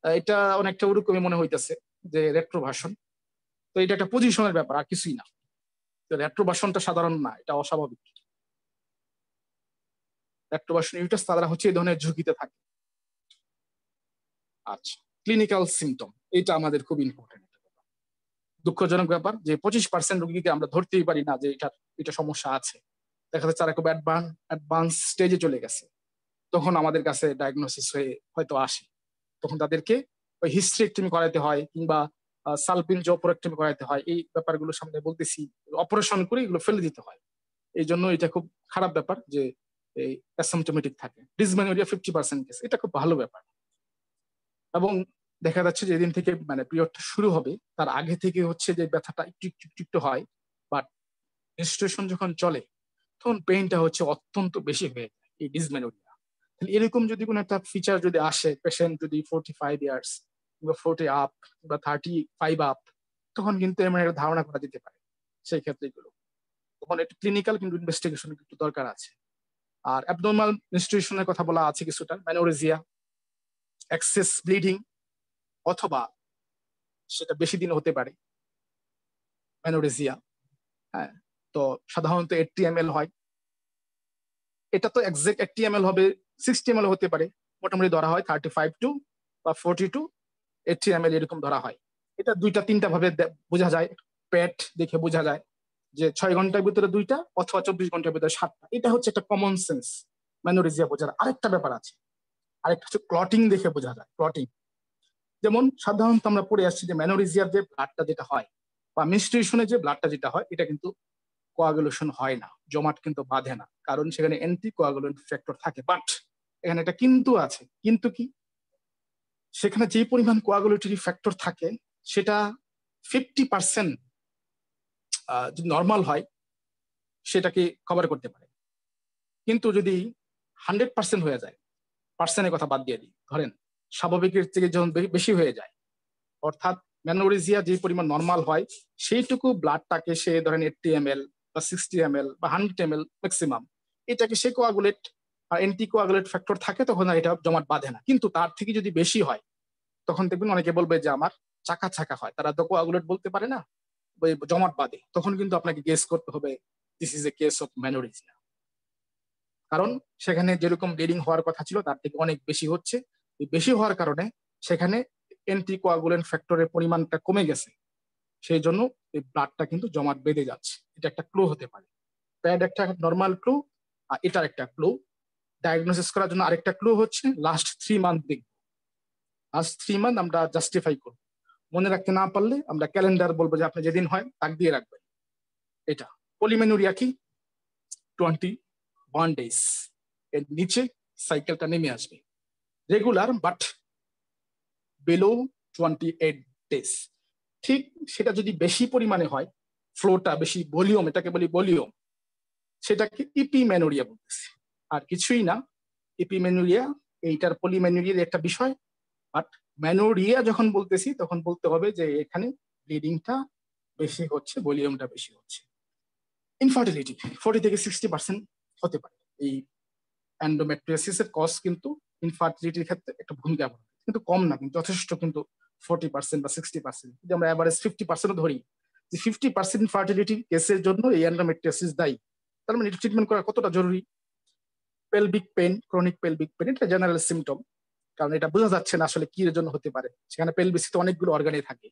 এটা অনেকটা ওরকমই মনে হইতেছে যে রেট্রোভার্সন। তো এটা একটা পজিশনের ব্যাপার, আর কিছুই না। রেট্রোভার্সনটা সাধারণ না, এটা অস্বাভাবিক। রেট্রোভার্সন ইউটাস তারা হচ্ছে এই ধরনের ঝুঁকিতে থাকে। আচ্ছা, ক্লিনিক্যাল সিমটম, এটা আমাদের খুব ইম্পর্টেন্ট। দুঃখজনক ব্যাপার যে 25% রোগীকে আমরা ধরতেই পারি না যে এটা সমস্যা আছে। দেখা যাচ্ছে তারা খুব অ্যাডভান্স স্টেজে চলে গেছে, তখন আমাদের কাছে ডায়াগনোসিস হয়ে হয়তো আসে। তখন তাদেরকে ওই হিস্ট্রিক্টমি করাতে হয়, কিংবা সালপিনজোপোরেক্টমি করাতে হয়। এই ব্যাপারগুলো সামনে বলতেছি, অপারেশন করে এগুলো ফেলে দিতে হয়। এই জন্য এটা খুব খারাপ ব্যাপার যে এই অ্যাসিম্পটোমেটিক থাকে। ডিসমেনোরিয়া 50% কেস, এটা খুব ভালো ব্যাপার। এবং দেখা যাচ্ছে যে যেদিন থেকে মানে পিরিয়ডটা শুরু হবে তার আগে থেকে হচ্ছে যে ব্যথাটা একটু একটু একটু হয়, বাট মেনস্ট্রুয়েশন যখন চলে তখন পেইনটা হচ্ছে অত্যন্ত বেশি হয়ে যায়, এই ডিসমেনোরিয়া। এরকম যদি কোনো একটা ফিচার যদি আসে, পেশেন্ট যদি 45 ইয়ার্স কিংবা 40 আপ বা 35 আপ, তখন কিন্তু এমন একটা ধারণা করা যেতে পারে সেই ক্ষেত্রে এগুলো। তখন একটু ক্লিনিক্যাল কিন্তু ইনভেস্টিগেশন একটু দরকার আছে। আর অ্যাবনর্মাল মেনস্ট্রুয়েশনের কথা বলা আছে কিছুটা, ম্যানোরেজিয়া, এক্সেস ব্লিডিং, অথবা সেটা বেশি দিন হতে পারে ম্যানোরেজিয়া। হ্যাঁ, তো সাধারণত 80 ml হয়। এটা তো এক্সাক্ট 80 ml হবে, 60 ml হতে পারে, মোটামুটি ধরা হয় 35 টু বা 40 টু 80 ml এরকম ধরা হয়। এটা দুইটা তিনটা ভাবে বোঝা যায়, পেট দেখে বোঝা যায় যে 6 ঘন্টার ভিতরে 2টা অথবা 24 ঘন্টার ভিতরে 7টা। এটা হচ্ছে একটা কমন সেন্স ম্যানোরেজিয়া বোঝার। আরেকটা ব্যাপার আছে, আরেকটা হচ্ছে ক্লটিং দেখে বোঝা যায়। ক্লটিং যেমন সাধারণত আমরা পড়ে আসছি যে ম্যানোরেজিয়ার যে ব্লাডটা যেটা হয় বা মেনস্ট্রুয়েশনে যে ব্লাডটা যেটা হয়, এটা কিন্তু কোয়াগুলেশন হয় না, জমাট কিন্তু বাঁধে না, কারণ সেখানে অ্যান্টি কোয়াগুলেন্ট ফ্যাক্টর থাকে। বাট এখানে একটা কিন্তু আছে। কিন্তু কি, সেখানে যে পরিমাণ কোয়াগুলেটরি ফ্যাক্টর থাকে সেটা 50% যদি নর্মাল হয় সেটাকে কভার করতে পারে। কিন্তু যদি 100% হয়ে যায়, পার্সেন্টের কথা বাদ দিয়ে দিই, ধরেন স্বাভাবিকের থেকে যখন বেশি হয়ে যায়, অর্থাৎ ম্যানোরেজিয়া যে পরিমাণ নর্মাল হয় সেইটুকু ব্লাডটাকে সে ধরেন 80 ml বা 60 ml বা 100 ml ম্যাক্সিমাম, এটাকে সে কোয়াগুলেট আর অ্যান্টি কোয়াগুলেট ফ্যাক্টর থাকে, তখন আর এটা জমাট বাঁধে না। কিন্তু তার থেকে যদি বেশি হয় তখন দেখবেন অনেকে বলবে যে আমার চাকা চাকা হয়, তারা তো কোয়াগুলেট বলতে পারে না, জমাট বাঁধে। তখন কিন্তু আপনাকে গেস করতে হবে this is a case of menorrhagia, কারণ সেখানে যেরকম ব্লিডিং হওয়ার কথা ছিল তার থেকে অনেক বেশি হচ্ছে। বেশি হওয়ার কারণে সেখানে অ্যান্টি কোয়াগুলেন্ট ফ্যাক্টরের পরিমাণটা কমে গেছে, সেই জন্য এই ব্লাডটা কিন্তু জমাট বেঁধে যাচ্ছে। এটা একটা ক্লু হতে পারে। প্যাড একটা নর্মাল ক্লু, আর এটার একটা ক্লু। ডায়াগনোসিস করার জন্য আরেকটা ক্লু হচ্ছে লাস্ট 3 মান্থ দেখব। লাস্ট 3 মান্থ আমরা জাস্টিফাই করব। মনে রাখতে না পারলে আমরা ক্যালেন্ডার বলবো যে আপনি যেদিন হয় তাক দিয়ে রাখবেন। এটা পলিমেনুরিয়া কি, 21 ডেজ এর নিচে সাইকেলটা নেমে আসবে, রেগুলার বাট বিলো 28 ডেজ। ঠিক সেটা যদি বেশি পরিমাণে হয়, ফ্লোটা বেশি, ভলিউম, এটাকে বলি ভলিউম, সেটাকে ইপিমেনুরিয়া বলতেছি, আর কিছুই না। ইপিমেনুরিয়া এইটার পলিমেনুরিয়ার একটা বিষয়। বাট ম্যানোরিয়া যখন বলতেছি তখন বলতে হবে যে এখানে ব্লিডিংটা বেশি হচ্ছে, ভলিউমটা বেশি হচ্ছে। ইনফার্টিলিটি 40 থেকে 60% হতে পারে। এই এন্ডোমেট্রিয়াসিসের কজ কিন্তু ইনফার্টিলিটির ক্ষেত্রে একটা ভূমিকা পালন করে, কিন্তু কম না, কিন্তু যথেষ্ট। কিন্তু 40% বা 60%, যদি আমরা অ্যাভারেজ 50% ধরি, যে 50% ইনফার্টিলিটি কেসের জন্য এই এন্ডোমেট্রিয়াসিস দায়ী, তার মানে ট্রিটমেন্ট করা কতটা জরুরি। Pelvic pain, chronic pelvic pain, এটা জেনারেল সিমটম, কারণ এটা বোঝা যাচ্ছে না আসলে কি এর জন্য হতে পারে, সেখানে পেলভিসে অনেকগুলো অর্গানে থাকে।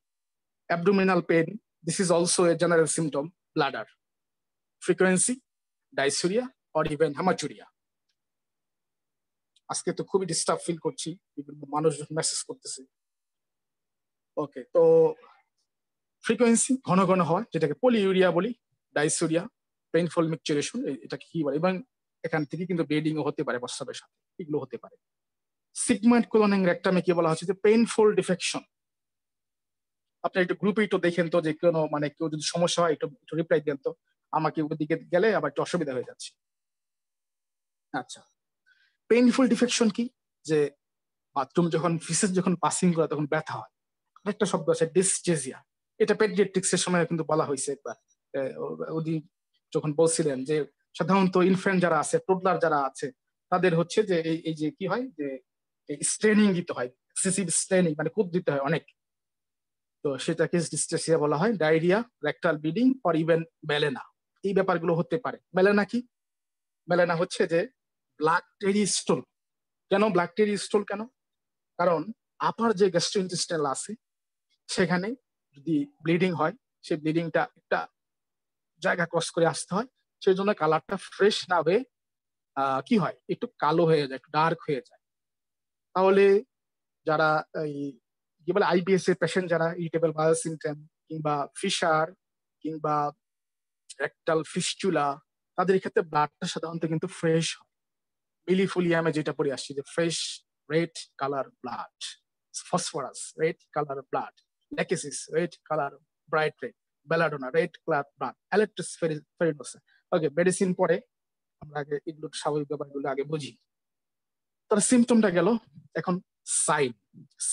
Abdominal pain, this is also a general symptom. Bladder frequency, dysuria or even haematuria. আজকে তো খুবই ডিস্টার্ব ফিল করছি, বিভিন্ন মানুষ মেসেজ করতেছে। ওকে, তো ফ্রিকোয়েন্সি ঘন ঘন হয় যেটাকে পলিইউরিয়া বলি, ডাইসুরিয়া, পেইনফুল মিকচুরেশন, এটাকে কি বলে, এবং এখান থেকে কিন্তু ব্লিডিং হতে পারে প্রস্রাবের সাথে, এগুলো হতে পারে। সিগময়েড কোলনিং রেক্টামে কি বলা হচ্ছে যে পেইনফুল ডিফেকশন। আপনি একটু গ্রুপে একটু দেখেন তো যে কোনো মানে কেউ যদি সমস্যা হয় একটু রিপ্লাই দেন তো, আমাকে ওদিকে গেলে আবার একটু অসুবিধা হয়ে যাচ্ছে। আচ্ছা, পেইনফুল ডিফেকশন কি, যে বাথরুম যখন ফিসেস যখন পাসিং করে তখন ব্যথা হয়। আরেকটা শব্দ আছে ডিসজেজিয়া, এটা পেডিয়াট্রিক্স এর সময় কিন্তু বলা হয়েছে একবার। উনি যখন বলছিলেন যে সাধারণত ইনফ্যান্ট যারা আছে, টোডলার যারা আছে, তাদের হচ্ছে যে এই যে কি হয় যে স্ট্রেনিং দিতে হয়, এক্সেসিভ স্ট্রেনিং মানে খুব দিতে হয় অনেক, তো সেটাকে ডিসজেজিয়া বলা হয়। Diarrhoea, rectal bleeding or even melaena, এই ব্যাপারগুলো হতে পারে। মেলেনা কি? মেলেনা হচ্ছে যে ব্ল্যাক টেরি স্টোল। কেন ব্ল্যাক টেরি স্টোল কেন? কারণ আপার যে গ্যাস্ট্রোইন্টেস্টাইনাল আছে সেখানে যদি ব্লিডিং হয়, সেই ব্লিডিংটা একটা জায়গা ক্রস করে আসতে হয়, সেই জন্য কালারটা ফ্রেশ না হয়ে কি হয়, একটু কালো হয়ে যায়, একটু ডার্ক হয়ে যায়। তাহলে যারা এই কি বলে আইবিএস এর পেশেন্ট, যারা ইরিটেবল বাউল সিনড্রোম কিংবা ফিশার কিংবা রেকটাল ফিস্চুলা, তাদের ক্ষেত্রে ব্লাডটা সাধারণত কিন্তু ফ্রেশ হয়। মিলিফোলিয়ামে যেটা পড়ে আসছে যে fresh red colour blood, phosphorus red colour blood, lachesis red colour bright red, belladonna red colour blood, Aletris farinosa. Okay, medicine পরে আমরা আগে এগুলো স্বাভাবিক ব্যাপারগুলো আগে বুঝি। তার সিমটমটা গেল, এখন সাইন।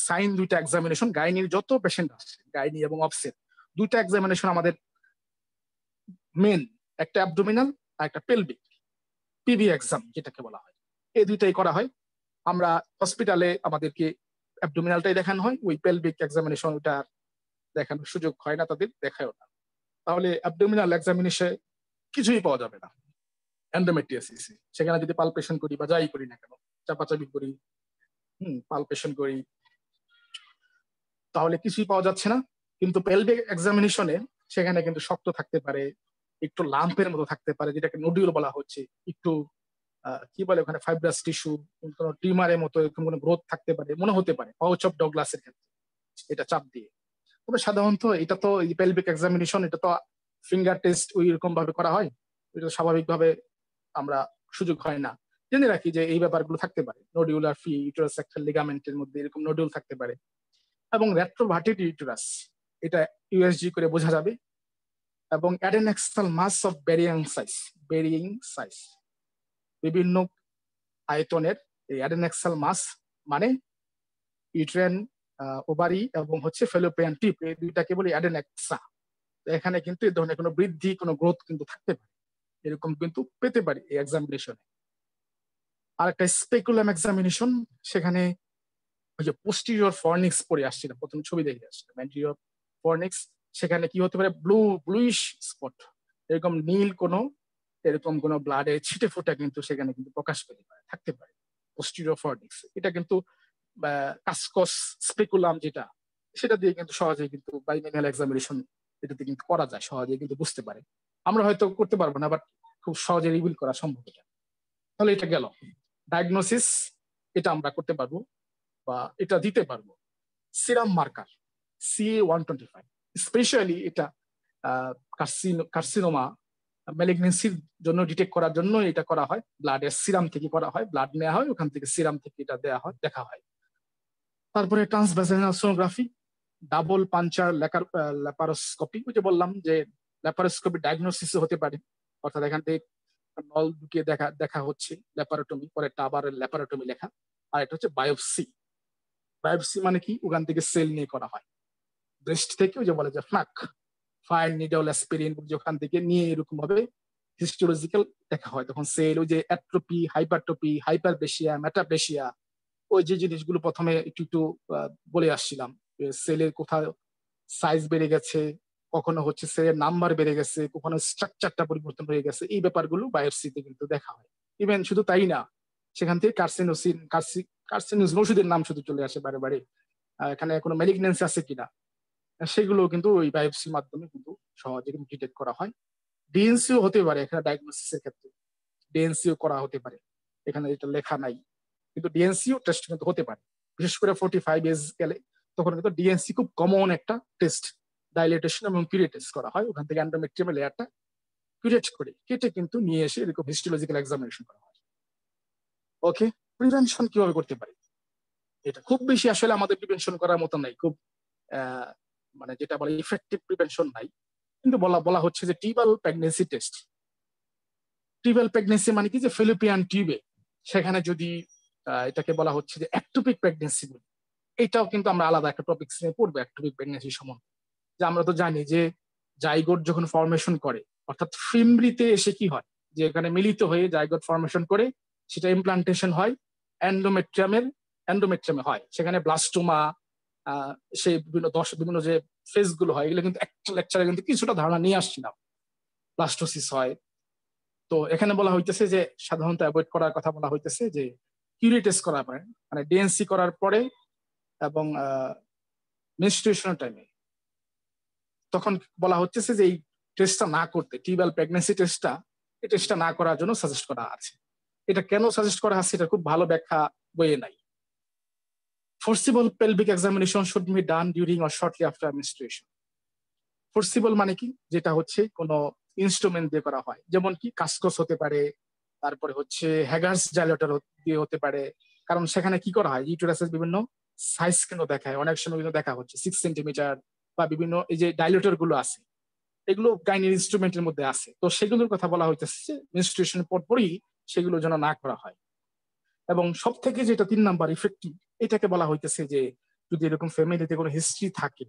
সাইন দুইটা এক্সামিনেশন, গাইনির যত পেশেন্ট আসে, গাইনি এবং অফসেট, দুইটা এক্সামিনেশন আমাদের মেন, একটা অ্যাবডোমিনাল আর একটা পেলভিক, পিভি এক্সাম যেটাকে বলা হয়, এই দুইটাই করা হয়। আমরা হসপিটালে আমাদেরকে অ্যাবডোমিনালটাই দেখানো হয়, ওই পেলভিক এক্সামিনেশন ওটা দেখানোর সুযোগ হয় না, তাদের দেখায়ও না। তাহলে অ্যাবডোমিনাল এক্সামিনেশনে কিছুই পাওয়া যাবে না। এন্ডোমেট্রিয়াসিস সেখানে যদি পালপেশন করি বা যাই করি না কেন, চাপাচাপি করি, পালপেশন করি, তাহলে কিছুই পাওয়া যাচ্ছে না। কিন্তু পেলভিক এক্সামিনেশনে সেখানে কিন্তু শক্ত থাকতে পারে, একটু লাম্পের মতো থাকতে পারে, যেটাকে নোডিউল বলা হচ্ছে, একটু কি বলে ওখানে ফাইব্রাস টিস্যু, কোনো টিউমারের মতো এরকম কোনো গ্রোথ থাকতে পারে, মনে হতে পারে পাউচ অফ ডগলাসের ক্ষেত্রে এটা চাপ দিয়ে। তবে সাধারণত এটা তো পেলভিক এক্সামিনেশন, এটা তো ফিঙ্গার টেস্ট ওই রকম ভাবে করা হয়, এটা স্বাভাবিকভাবে আমরা সুযোগ হয় না। জেনে রাখি যে এই ব্যাপারগুলো থাকতে পারে, নোডিউলার ফি ইউটেরোসেক্টাল লিগামেন্টের মধ্যে এরকম নোডিউল থাকতে পারে, এবং রেট্রোভার্টেড ইউটেরাস, এটা ইউএসজি করে বোঝা যাবে, এবং অ্যাডেনেক্সাল মাস অফ ভ্যারিয়িং সাইজ, বিভিন্ন আয়তনের এই অ্যাডেনেক্সাল মাস মানে ইউট্রেন, ওভারি এবং হচ্ছে ফেলোপিয়ান টিপ, এই দুইটাকে বলি অ্যাডেনেক্সা। এখানে কিন্তু এই ধরনের কোনো বৃদ্ধি, কোনো গ্রোথ কিন্তু থাকতে পারে, এরকম কিন্তু পেতে পারি এই এক্সামিনেশনে। আর একটা স্পেকুলাম এক্সামিনেশন, সেখানে ওই যে পোস্টিরিয়র ফর্নিক্স পড়ে আসছিল, প্রথম ছবি দেখে আসছিল অ্যান্টিরিয়র ফর্নিক্স, সেখানে কি হতে পারে ব্লুইশ স্পট, এরকম নীল কোনো এরকম কোনো ব্লাডের ছিটে ফোটা কিন্তু সেখানে কিন্তু প্রকাশ পেতে পারে, থাকতে পারে পোস্টিরিয়র ফর্নিক্স। এটা কিন্তু কাসকস স্পেকুলাম যেটা, সেটা দিয়ে কিন্তু সহজেই কিন্তু বাইমেনুয়াল এক্সামিনেশন এটাতে কিন্তু করা যায়, সহজেই কিন্তু বুঝতে পারে। আমরা হয়তো করতে পারবো না, বাট খুব সহজে রিভিল করা সম্ভব এটা। তাহলে এটা গেল ডায়াগনোসিস, এটা আমরা করতে পারবো বা এটা দিতে পারবো। সিরাম মার্কার CA-125, স্পেশালি এটা কার্সিনোমা ম্যালিগনেন্সির জন্য ডিটেক্ট করার জন্য এটা করা হয়, ব্লাডের সিরাম থেকে করা হয়, ব্লাড নেওয়া হয়, ওখান থেকে সিরাম থেকে এটা দেওয়া হয়, দেখা হয়। তারপরে transvaginal sonography, double puncture laparoscopy, ওই যে বললাম যে ল্যাপারোস্কোপি ডায়াগনোসিস হতে পারে, অর্থাৎ এখান থেকে নল ঢুকিয়ে দেখা হচ্ছে, ল্যাপারোটমি, পরে আবার ল্যাপারোটমি লেখা। আর এটা হচ্ছে বায়োপসি। বায়োপসি মানে কি, ওখান থেকে সেল নিয়ে করা হয়, ব্রেস্ট থেকে ওই যে বলে যে ফ্লাক, ফাইন নিডল অ্যাসপিরিন, ওখান থেকে নিয়ে এরকম ভাবে হিস্টোলজিক্যাল দেখা হয়, তখন সেল ওই যে অ্যাট্রোপি, হাইপারট্রপি, হাইপারপ্লেসিয়া, মেটাপ্লেসিয়া, ওই যে জিনিসগুলো প্রথমে একটু একটু বলে আসছিলাম, সেলের কোথাও সাইজ বেড়ে গেছে, কখনো হচ্ছে সেলের নাম্বার বেড়ে গেছে, কখনো স্ট্রাকচারটা পরিবর্তন হয়ে গেছে, এই ব্যাপারগুলো বায়োপসিতে কিন্তু দেখা হয়। ইভেন শুধু তাই না, সেখান থেকে কার্সিনোসিন ওষুধের নাম শুধু চলে আসে বারে বারে, এখানে কোনো ম্যালিগনেন্সি আছে কিনা সেগুলো কিন্তু ওই বায়োপসির মাধ্যমে কিন্তু সহজে কিন্তু ডিটেক্ট করা হয়। ডিএনসিও হতে পারে এখানে ডায়াগনোসিসের ক্ষেত্রে, ডিএনসিও করা হতে পারে, এখানে এটা লেখা নাই, কিন্তু ডিএনসিও টেস্ট কিন্তু হতে পারে, বিশেষ করে 45 এজ গেলে তখন কিন্তু ডিএনসি খুব কমন একটা টেস্ট, ডাইলেটেশন এবং কিউরেট টেস্ট করা হয়। ওখান থেকে এন্ডোমেট্রিয়ামের লেয়ারটা কিউরেট করে কেটে কিন্তু নিয়ে এসে এরকম হিস্টোলজিক্যাল এক্সামিনেশন করা হয়। ওকে, প্রিভেনশন কিভাবে করতে পারি? এটা খুব বেশি আসলে আমাদের প্রিভেনশন করার মতো নাই, খুব মানে যেটা বলে ইফেক্টিভ প্রিভেনশন নাই, কিন্তু বলা হচ্ছে যে tubal pregnancy test. Tubal pregnancy মানে কি, যে ফিলিপিয়ান টিউবে সেখানে যদি এটাকে বলা হচ্ছে যে অ্যাক্টোপিক প্রেগনেন্সি বলি, এটাও কিন্তু আমরা আলাদা একটা টপিক নিয়ে পড়বো অ্যাক্টোপিক প্রেগনেন্সি সম্বন্ধে। যে আমরা তো জানি যে জাইগোট যখন ফর্মেশন করে, অর্থাৎ ফিমব্রিতে এসে কি হয়, যে এখানে মিলিত হয়ে জাইগোট ফর্মেশন করে, সেটা ইমপ্লান্টেশন হয় এন্ডোমেট্রিয়ামে হয়, সেখানে ব্লাস্টোমা, সেই বিভিন্ন যে ফেজ গুলো হয়, এগুলো কিন্তু একটা লেকচারে কিন্তু কিছুটা ধারণা নিয়ে আসছিলাম। ব্লাস্টোসিস হয়। তো এখানে বলা হইতেছে যে সাধারণত অ্যাভয়েড করার কথা বলা হইতেছে যে কিউরেটেস করার পরে, মানে ডিএনসি করার পরে এবং মেনস্ট্রুয়েশনের টাইমে, তখন বলা হচ্ছে যে এই টেস্টটা না করতে, টিউবাল প্রেগনেন্সি টেস্টটা, এই টেস্টটা না করার জন্য সাজেস্ট করা আছে। এটা কেন সাজেস্ট করা আছে, এটা খুব ভালো ব্যাখ্যা বইয়ে নাই। ফোর্সিবল pelvic examination should be done during or shortly after menstruation. ফোর্সিবল মানে কি, যেটা হচ্ছে কোনো ইনস্ট্রুমেন্ট দিয়ে করা হয়, যেমন কি কাসকস হতে পারে, তারপরে হচ্ছে হ্যাগার্স ডাইলেটর দিয়ে হতে পারে। কারণ সেখানে কি করা হয়, ইউটেরাসের বিভিন্ন সাইজ কিন্তু দেখায়, অনেক সময় কিন্তু দেখা হচ্ছে 6 সেন্টিমিটার বা বিভিন্ন এই যে ডাইলেটর গুলো আছে, এগুলো গাইনির ইনস্ট্রুমেন্টের মধ্যে আছে। তো সেগুলোর কথা বলা হইতেছে মেনস্ট্রুয়েশনের পরপরই সেগুলো যেন না করা হয়। এবং সব থেকে যেটা 3 নাম্বার ইফেক্টিভ, এটাকে বলা হইতেছে যে যদি এরকম ফ্যামিলিতে কোনো হিস্ট্রি থাকে,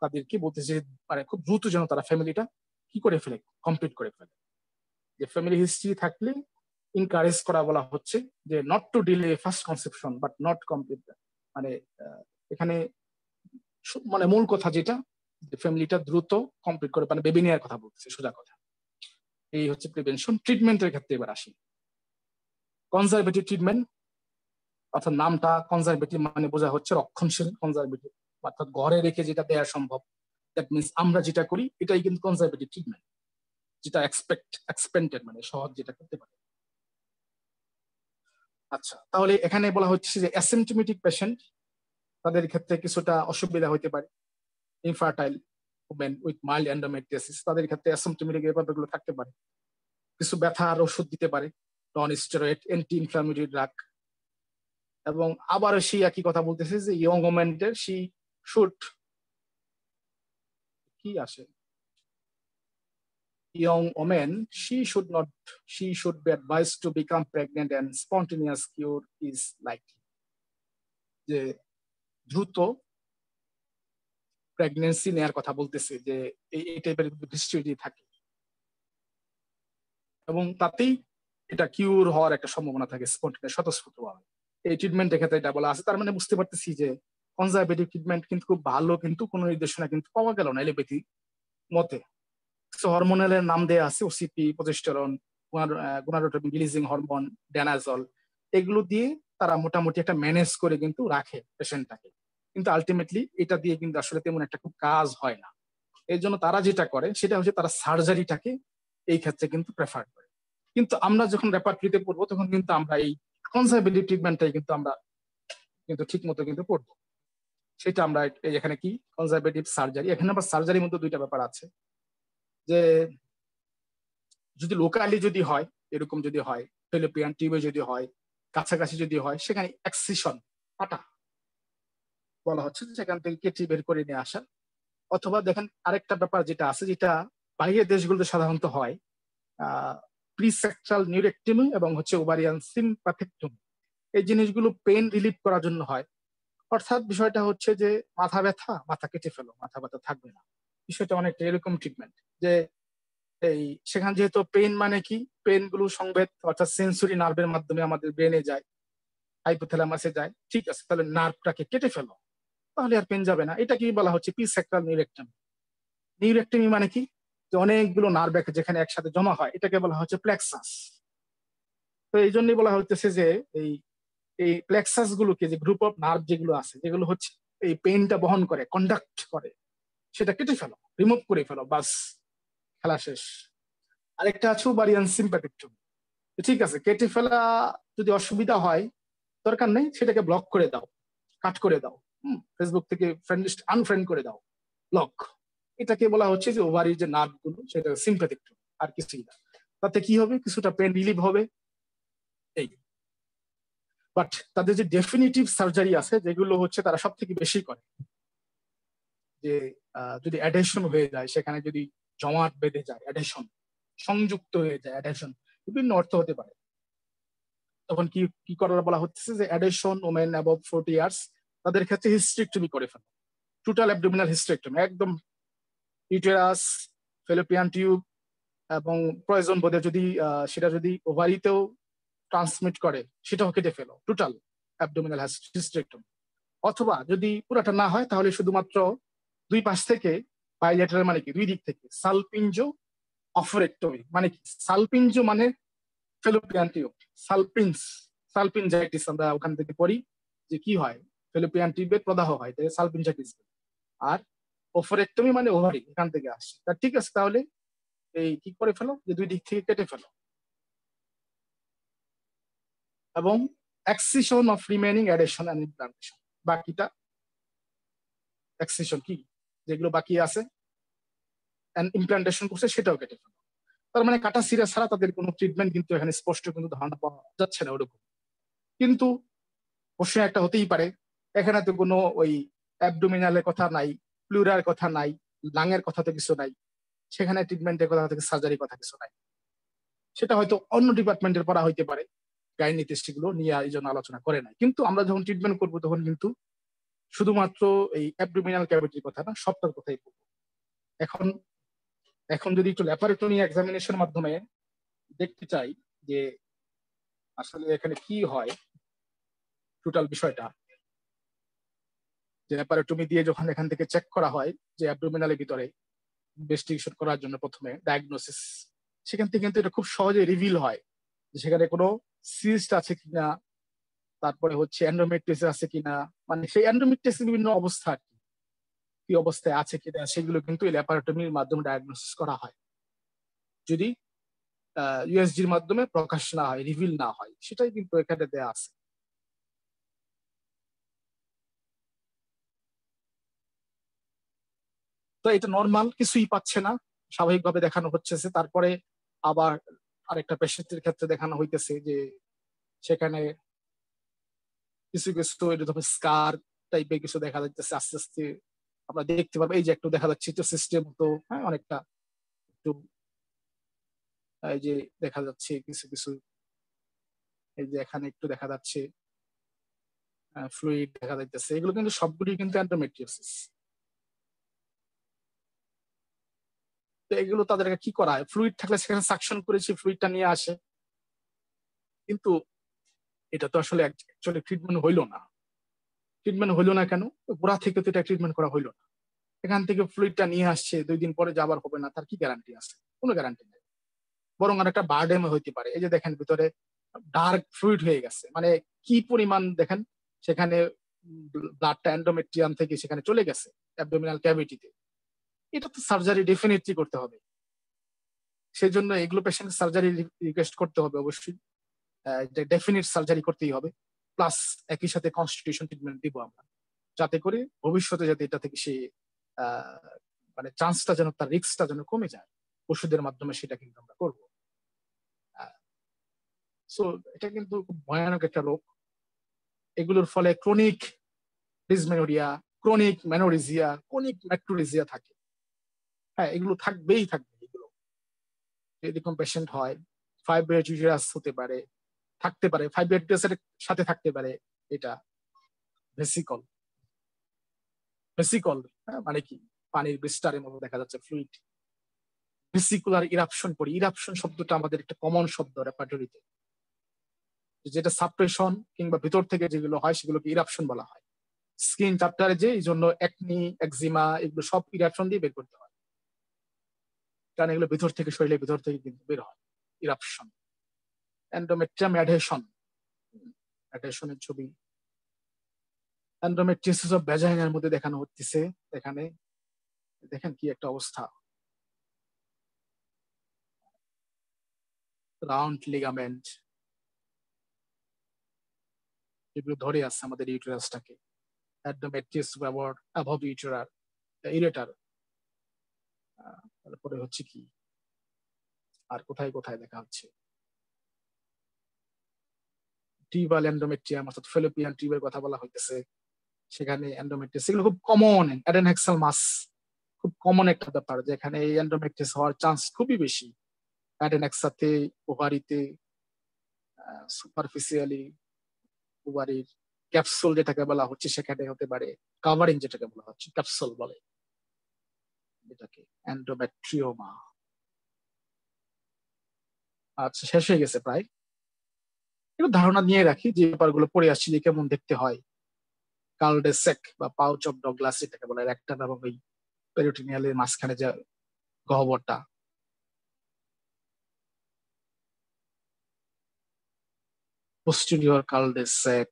তাদেরকে বলতেছে মানে খুব দ্রুত যেন তারা ফ্যামিলিটা কি করে ফেলে, কমপ্লিট করে ফেলে। যে ফ্যামিলি হিস্ট্রি থাকলে ইনকারেজ করা বলা হচ্ছে যে not to delay first conception but not complete. মানে এখানে মানে মূল কথা যেটা, ফ্যামিলিটা দ্রুত কমপ্লিট করে, মানে বেবি নেওয়ার কথা বলতেছে, সোজা কথা। এই হচ্ছে প্রিভেনশন। ট্রিটমেন্টের ক্ষেত্রে এবার আসি। কনজারভেটিভ ট্রিটমেন্ট, অর্থাৎ নামটা কনজারভেটিভ মানে বোঝা হচ্ছে রক্ষণশীল, কনজারভেটিভ অর্থাৎ ঘরে রেখে যেটা দেওয়া সম্ভব, দ্যাট মিনস আমরা যেটা করি এটাই কিন্তু কনজারভেটিভ ট্রিটমেন্ট, যেটা এক্সপেন্টেড মানে সহজ যেটা করতে পারে। আচ্ছা, তাহলে এখানে বলা হচ্ছে যে অ্যাসিমটোমেটিক পেশেন্ট, তাদের ক্ষেত্রে কিছুটা অসুবিধা হতে পারে। ইনফার্টাইল ওমেন উইথ মাইল্ড এন্ডোমেট্রিয়াসিস, তাদের ক্ষেত্রে অ্যাসিমটোমেটিক ব্যাপারগুলো থাকতে পারে। কিছু ব্যথার ওষুধ দিতে পারে, নন স্টেরয়েড অ্যান্টি ইনফ্লামেটরি ড্রাগ। এবং আবার সেই একই কথা বলতেছে যে ইয়ং ওমেনদের শি শুড কি আসে, young women, she should be advised to become pregnant and spontaneous cure is likely. যে দ্রুত প্রেগনেন্সি নেয়ার কথা বলতেছে, যে এই টাইপের হিস্ট্রি থাকে এবং তাতেই এটা কিউর হওয়ার একটা সম্ভাবনা থাকে স্পন্টেনিয়াস, স্বতঃস্ফূর্তভাবে। এই ট্রিটমেন্টের ক্ষেত্রে এটা বলা আছে। তার মানে বুঝতে পারতেছি যে কনজারভেটিভ ট্রিটমেন্ট কিন্তু খুব ভালো, কিন্তু কোনো নির্দেশনা কিন্তু পাওয়া গেল না এলোপ্যাথি মতে। হরমোনালের নাম দেয়া আছে, OCP, progesterone, gonadotropin releasing hormone, danazol, এগুলো দিয়ে তারা মোটামুটি একটা ম্যানেজ করে কিন্তু রাখে পেশেন্টটাকে। কিন্তু আলটিমেটলি এটা দিয়ে কিন্তু আসলে তেমন একটা খুব কাজ হয় না। এর জন্য তারা যেটা করে সেটা হচ্ছে তারা সার্জারিটাকে এই ক্ষেত্রে কিন্তু প্রেফার করে। কিন্তু আমরা যখন রেপার্টরিতে পড়বো তখন কিন্তু আমরা এই কনজারভেটিভ ট্রিটমেন্টটাই কিন্তু আমরা কিন্তু ঠিক মতো কিন্তু পড়বো। সেটা আমরা এখানে কি কনজারভেটিভ সার্জারি। এখানে আবার সার্জারির মধ্যে দুইটা ব্যাপার আছে, যে যদি লোকালি যদি হয়, এরকম যদি হয় ফেলোপিয়ান টিউবে যদি হয়, কাছাকাছি যদি হয়, সেখানে এক্সিশন কাটা বলা হচ্ছে, সেখান থেকে কেটে বের করে নিয়ে আসা। অথবা দেখেন আরেকটা ব্যাপার যেটা আছে, যেটা বাইরের দেশগুলোতে সাধারণত হয়, প্রিসেকচুয়াল নিউরেক্টমি এবং হচ্ছে ওভারিয়ান সিম্পাথেক্টমি। এই জিনিসগুলো পেন রিলিফ করার জন্য হয়। অর্থাৎ বিষয়টা হচ্ছে যে মাথা ব্যথা, মাথা কেটে ফেলো, মাথা ব্যথা থাকবে না। বিষয়টা অনেকটা এরকম ট্রিটমেন্ট, যে এই সেখানে যেহেতু পেন মানে কি, পেন গুলো সংবেদ অর্থাৎ সেন্সরি নার্ভের মাধ্যমে আমাদের ব্রেনে যায়, হাইপোথ্যালামাসে যায়, ঠিক আছে, তাহলে নার্ভটাকে কেটে ফেলো, তাহলে আর পেন যাবে না। এটা কি বলা হচ্ছে প্রিসেকচুয়াল নিউরেক্টমি। নিউরেক্টমি মানে কি, যে অনেকগুলো নার্ভ যেখানে একসাথে জমা হয়, এটাকে বলা হচ্ছে প্লেক্সাস। তো এই জন্যই বলা হচ্ছে যে এই এই প্লেক্সাস গুলোকে, যে গ্রুপ অফ নার্ভ যেগুলো আছে, যেগুলো হচ্ছে এই পেইনটা বহন করে, কন্ডাক্ট করে, সেটা কেটে ফেলো, রিমুভ করে ফেলো, বাস খেলা শেষ। আরেকটা আছে ওভারিয়ান সিম্প্যাথেক্টমি। ঠিক আছে, কেটে ফেলা যদি অসুবিধা হয়, দরকার নেই, সেটাকে ব্লক করে দাও, কাট করে দাও, ফেসবুক থেকে ফ্রেন্ড লিস্ট আনফ্রেন্ড করে দাও, ব্লক। এটাকে বলা হচ্ছে যে ওভারির যে নার্ভ গুলো সেটা সিম্প্যাথিক, আর কিছুই না। তাতে কি হবে, কিছুটা পেন রিলিভ হবে এই। বাট তাদের যে ডেফিনিটিভ সার্জারি আছে যেগুলো হচ্ছে তারা সব থেকে বেশি করে, যে যদি অ্যাডেশন হয়ে যায়, সেখানে যদি জমাট বেঁধে যায়, অ্যাডেশন সংযুক্ত হয়ে যায়, অ্যাডেশন বিভিন্ন অর্থ হতে পারে, তখন কি কি করার বলা হচ্ছে যে অ্যাডেশন ওমেন অ্যাবভ 40 ইয়ার্স তাদের ক্ষেত্রে হিস্ট্রেক্টমি করে ফেলো, টোটাল অ্যাবডোমিনাল হিস্ট্রেক্টমি, একদম ইউটেরাস, ফেলোপিয়ান টিউব, এবং প্রয়োজন বোধে যদি সেটা যদি ওভারিতেও ট্রান্সমিট করে সেটাও কেটে ফেলো, টোটাল অ্যাবডোমিনাল হিস্ট্রেক্টমি। অথবা যদি পুরাটা না হয় তাহলে শুধুমাত্র দুই পাশ থেকে, বাইলেটারাল মানে কি দুই দিক থেকে, সালপিঞ্জো অফারেক্টমি মানে কি, সালপিঞ্জো মানে ফেলোপিয়ান টিউব, সালপিন্স সালপিনজাইটিস আমরা ওখান থেকে পড়ি যে কি হয়, ফেলোপিয়ান টিউবের প্রদাহ হয়, তাই সালপিনজাইটিস। আর ওফারেক্টমি মানে ওভারি, এখান থেকে আসছে। তা ঠিক আছে, তাহলে এই কি করে ফেলো, যে দুই দিক থেকে কেটে ফেলো, এবং excision of remaining adhesion and implantation, বাকিটা এক্সিশন কি যেগুলো বাকি আছে ইমপ্লান্টেশন করছে সেটাও কেটে ফেলো। তার মানে কাটা সিরা ছাড়া তাদের কোনো ট্রিটমেন্ট কিন্তু এখানে স্পষ্ট কিন্তু ধারণা পাওয়া যাচ্ছে না ওরকম। কিন্তু প্রশ্ন একটা হতেই পারে, এখানে তো কোনো ওই অ্যাবডোমিনালের কথা নাই, প্লুরার কথা নাই, লাঙের কথা তো কিছু নাই, সেখানে ট্রিটমেন্টের কথা থেকে সার্জারির কথা কিছু নাই। সেটা হয়তো অন্য ডিপার্টমেন্টের পড়া হইতে পারে, গাইনিতে সেগুলো নিয়ে এই জন্য আলোচনা করে নাই। কিন্তু আমরা যখন ট্রিটমেন্ট করবো তখন কিন্তু শুধুমাত্র এই অ্যাবডোমিনাল ক্যাভিটির কথা না, সবটার কথাই বলবো। এখন এখন যদি একটু ল্যাপারেটরি এক্সামিনেশনের মাধ্যমে দেখতে চাই যে আসলে এখানে কি হয়, টোটাল বিষয়টা, যে ল্যাপারেটমি দিয়ে যখন এখান থেকে চেক করা হয় যে অ্যাবডোমিনালের ভিতরে ইনভেস্টিগেশন করার জন্য প্রথমে ডায়াগনোসিস, সেখান থেকে কিন্তু এটা খুব সহজে রিভিল হয় যে সেখানে কোনো সিস্ট আছে কিনা, তারপরে হচ্ছে এন্ডোমেট্রিয়াস আছে কিনা, মানে সেই এন্ডোমেট্রিয়াস বিভিন্ন অবস্থা আর কি, কি অবস্থায় আছে কিনা সেগুলো কিন্তু এই ল্যাপারেটমির মাধ্যমে ডায়াগনোসিস করা হয়। যদি ইউএসজির মাধ্যমে প্রকাশ না হয়, রিভিল না হয়, সেটাই কিন্তু এখানে দেয়া আছে। তো এটা নর্মাল, কিছুই পাচ্ছে না, স্বাভাবিকভাবে দেখানো হচ্ছে। তারপরে আবার আরেকটা পেশেন্টের ক্ষেত্রে দেখানো হইতেছে যে সেখানে কিছু কিছু এরকম স্কার টাইপের কিছু দেখা যাচ্ছে, আস্তে আস্তে আমরা দেখতে পাবো। এই যে একটু দেখা যাচ্ছে তো সিস্টেম তো, হ্যাঁ অনেকটা একটু, এই যে দেখা যাচ্ছে কিছু কিছু, এই যে এখানে একটু দেখা যাচ্ছে ফ্লুইড দেখা যাচ্ছে, এগুলো কিন্তু সবগুলি কিন্তু এন্ডোমেট্রিওসিস। তো এগুলো তাদেরকে কি করা হয়, ফ্লুইড থাকলে সেখানে সাকশন করেছি, ফ্লুইডটা নিয়ে আসে, কিন্তু এটা তো আসলে অ্যাকচুয়ালি ট্রিটমেন্ট হইলো না। ট্রিটমেন্ট হইলো না কেন, গোড়া থেকে তো এটা ট্রিটমেন্ট করা হইলো না। এখান থেকে ফ্লুইডটা নিয়ে আসছে, 2 দিন পরে যে আবার হবে না তার কি গ্যারান্টি আছে? কোনো গ্যারান্টি নেই। বরং আর একটা বার্ডেন হইতে পারে। এই যে দেখেন ভিতরে ডার্ক ফ্লুইড হয়ে গেছে, মানে কি পরিমাণ দেখেন, সেখানে ব্লাডটা এন্ডোমেট্রিয়াম থেকে সেখানে চলে গেছে অ্যাবডোমিনাল ক্যাভিটিতে। এটা তো সার্জারি ডেফিনেটলি করতে হবে। সেই জন্য এগুলো পেশেন্ট সার্জারি রিকোয়েস্ট করতে হবে অবশ্যই, ডেফিনিট সার্জারি করতেই হবে। প্লাস একই সাথে কনস্টিটিউশন ট্রিটমেন্ট দিব আমরা, যাতে করে ভবিষ্যতে যাতে এটা থেকে সে মানে চান্সটা যেন, তার রিস্কটা যেন কমে যায়, ওষুধের মাধ্যমে সেটা কিন্তু আমরা করবো। সো এটা কিন্তু খুব ভয়ানক একটা রোগ। এগুলোর ফলে ক্রনিক ডিসমেনোরিয়া, ক্রনিক ম্যানোরিজিয়া, ক্রনিক ম্যাক্রোরিজিয়া থাকে। হ্যাঁ, এগুলো থাকবেই থাকবে। এগুলো এরকম পেশেন্ট হয়, ফাইব্রয়েড ইউটেরাস হতে পারে, থাকতে পারে, ফাইব্রয়েড ইউটেরাসের সাথে থাকতে পারে এটা ভেসিকল। ভেসিকল মানে কি, পানির বিস্তারের মতো দেখা যাচ্ছে ফ্লুইড। ভেসিকুলার ইরাপশন পড়ি, ইরাপশন শব্দটা আমাদের একটা কমন শব্দ রেপার্টরিতে, যেটা সাপ্রেশন কিংবা ভিতর থেকে যেগুলো হয় সেগুলোকে ইরাপশন বলা হয়। স্কিন চ্যাপ্টারে যে এই জন্য একনি, একজিমা, এগুলো সব ইরাপশন দিয়ে বের করতে হয়, কারণ এগুলো ভিতর থেকে, শরীরের ভিতর থেকে কিন্তু বের হয় ইরাপশন। এন্ডোমেট্রিয়াম অ্যাডহেশন, অ্যাডহেশনের ছবি, এন্ডোমেট্রিয়াসিস অফ ভ্যাজাইনার মধ্যে দেখানো হচ্ছে এখানে। দেখেন কি একটা অবস্থা, রাউন্ড লিগামেন্ট যেগুলো ধরে আছে আমাদের ইউটেরাসটাকে। endometriosis above ureter তারপরে হচ্ছে কি আর কোথায় কোথায় দেখা হচ্ছে টিউবাল এন্ডোমেট্রিয়াম অর্থাৎ ফেলোপিয়ান টিউবের কথা বলা হইতেছে, সেখানে এন্ডোমেট্রিয়াস এগুলো খুব কমন। অ্যাডেনহেক্সাল মাস খুব কমন একটা ব্যাপার, যেখানে এই এন্ডোমেট্রিয়াস হওয়ার চান্স খুবই বেশি। অ্যাডেনহেক্সাতে, ওভারিতে, সুপারফিসিয়ালি ওভারির ক্যাপসুল যেটাকে বলা হচ্ছে সেখানে হতে পারে, কাভারিং যেটাকে বলা হচ্ছে ক্যাপসুল বলে এটাকে, এন্ডোমেট্রিওমা। আচ্ছা, শেষ হয়ে গেছে প্রায়। একটু ধারণা নিয়ে রাখি যে ব্যাপারগুলো পড়ে আসছি যে কেমন দেখতে হয়। কালডেসেক বা পাউচ অফ ডগলাস এটাকে বলে, রেক্টাম এবং এই পেরিটোনিয়ালের মাঝখানে যে গহ্বরটা। পোস্টেরিয়র কালডেসেক।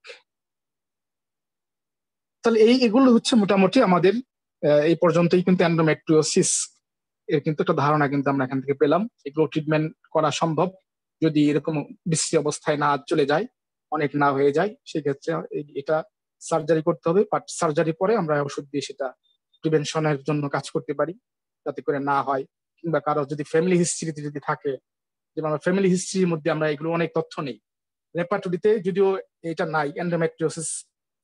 তাহলে এগুলো হচ্ছে মোটামুটি আমাদের এই পর্যন্তই কিন্তু এন্ডোমেট্রিওসিস এর কিন্তু একটা ধারণা কিন্তু আমরা এখান থেকে পেলাম। এগুলো ট্রিটমেন্ট করা সম্ভব যদি এরকম বিশ্রী অবস্থায় না চলে যায়, অনেক না হয়ে যায়, সেক্ষেত্রে এটা সার্জারি করতে হবে। বাট সার্জারি পরে আমরা ওষুধ দিয়ে সেটা প্রিভেনশনের জন্য কাজ করতে পারি যাতে করে না হয়। কিংবা কারো যদি ফ্যামিলি হিস্ট্রিতে যদি থাকে, যেমন আমার ফ্যামিলি হিস্ট্রির মধ্যে আমরা এগুলো অনেক তথ্য নেই। রেপার্টরিতে যদিও এটা নাই, এন্ডোমেট্রিওসিস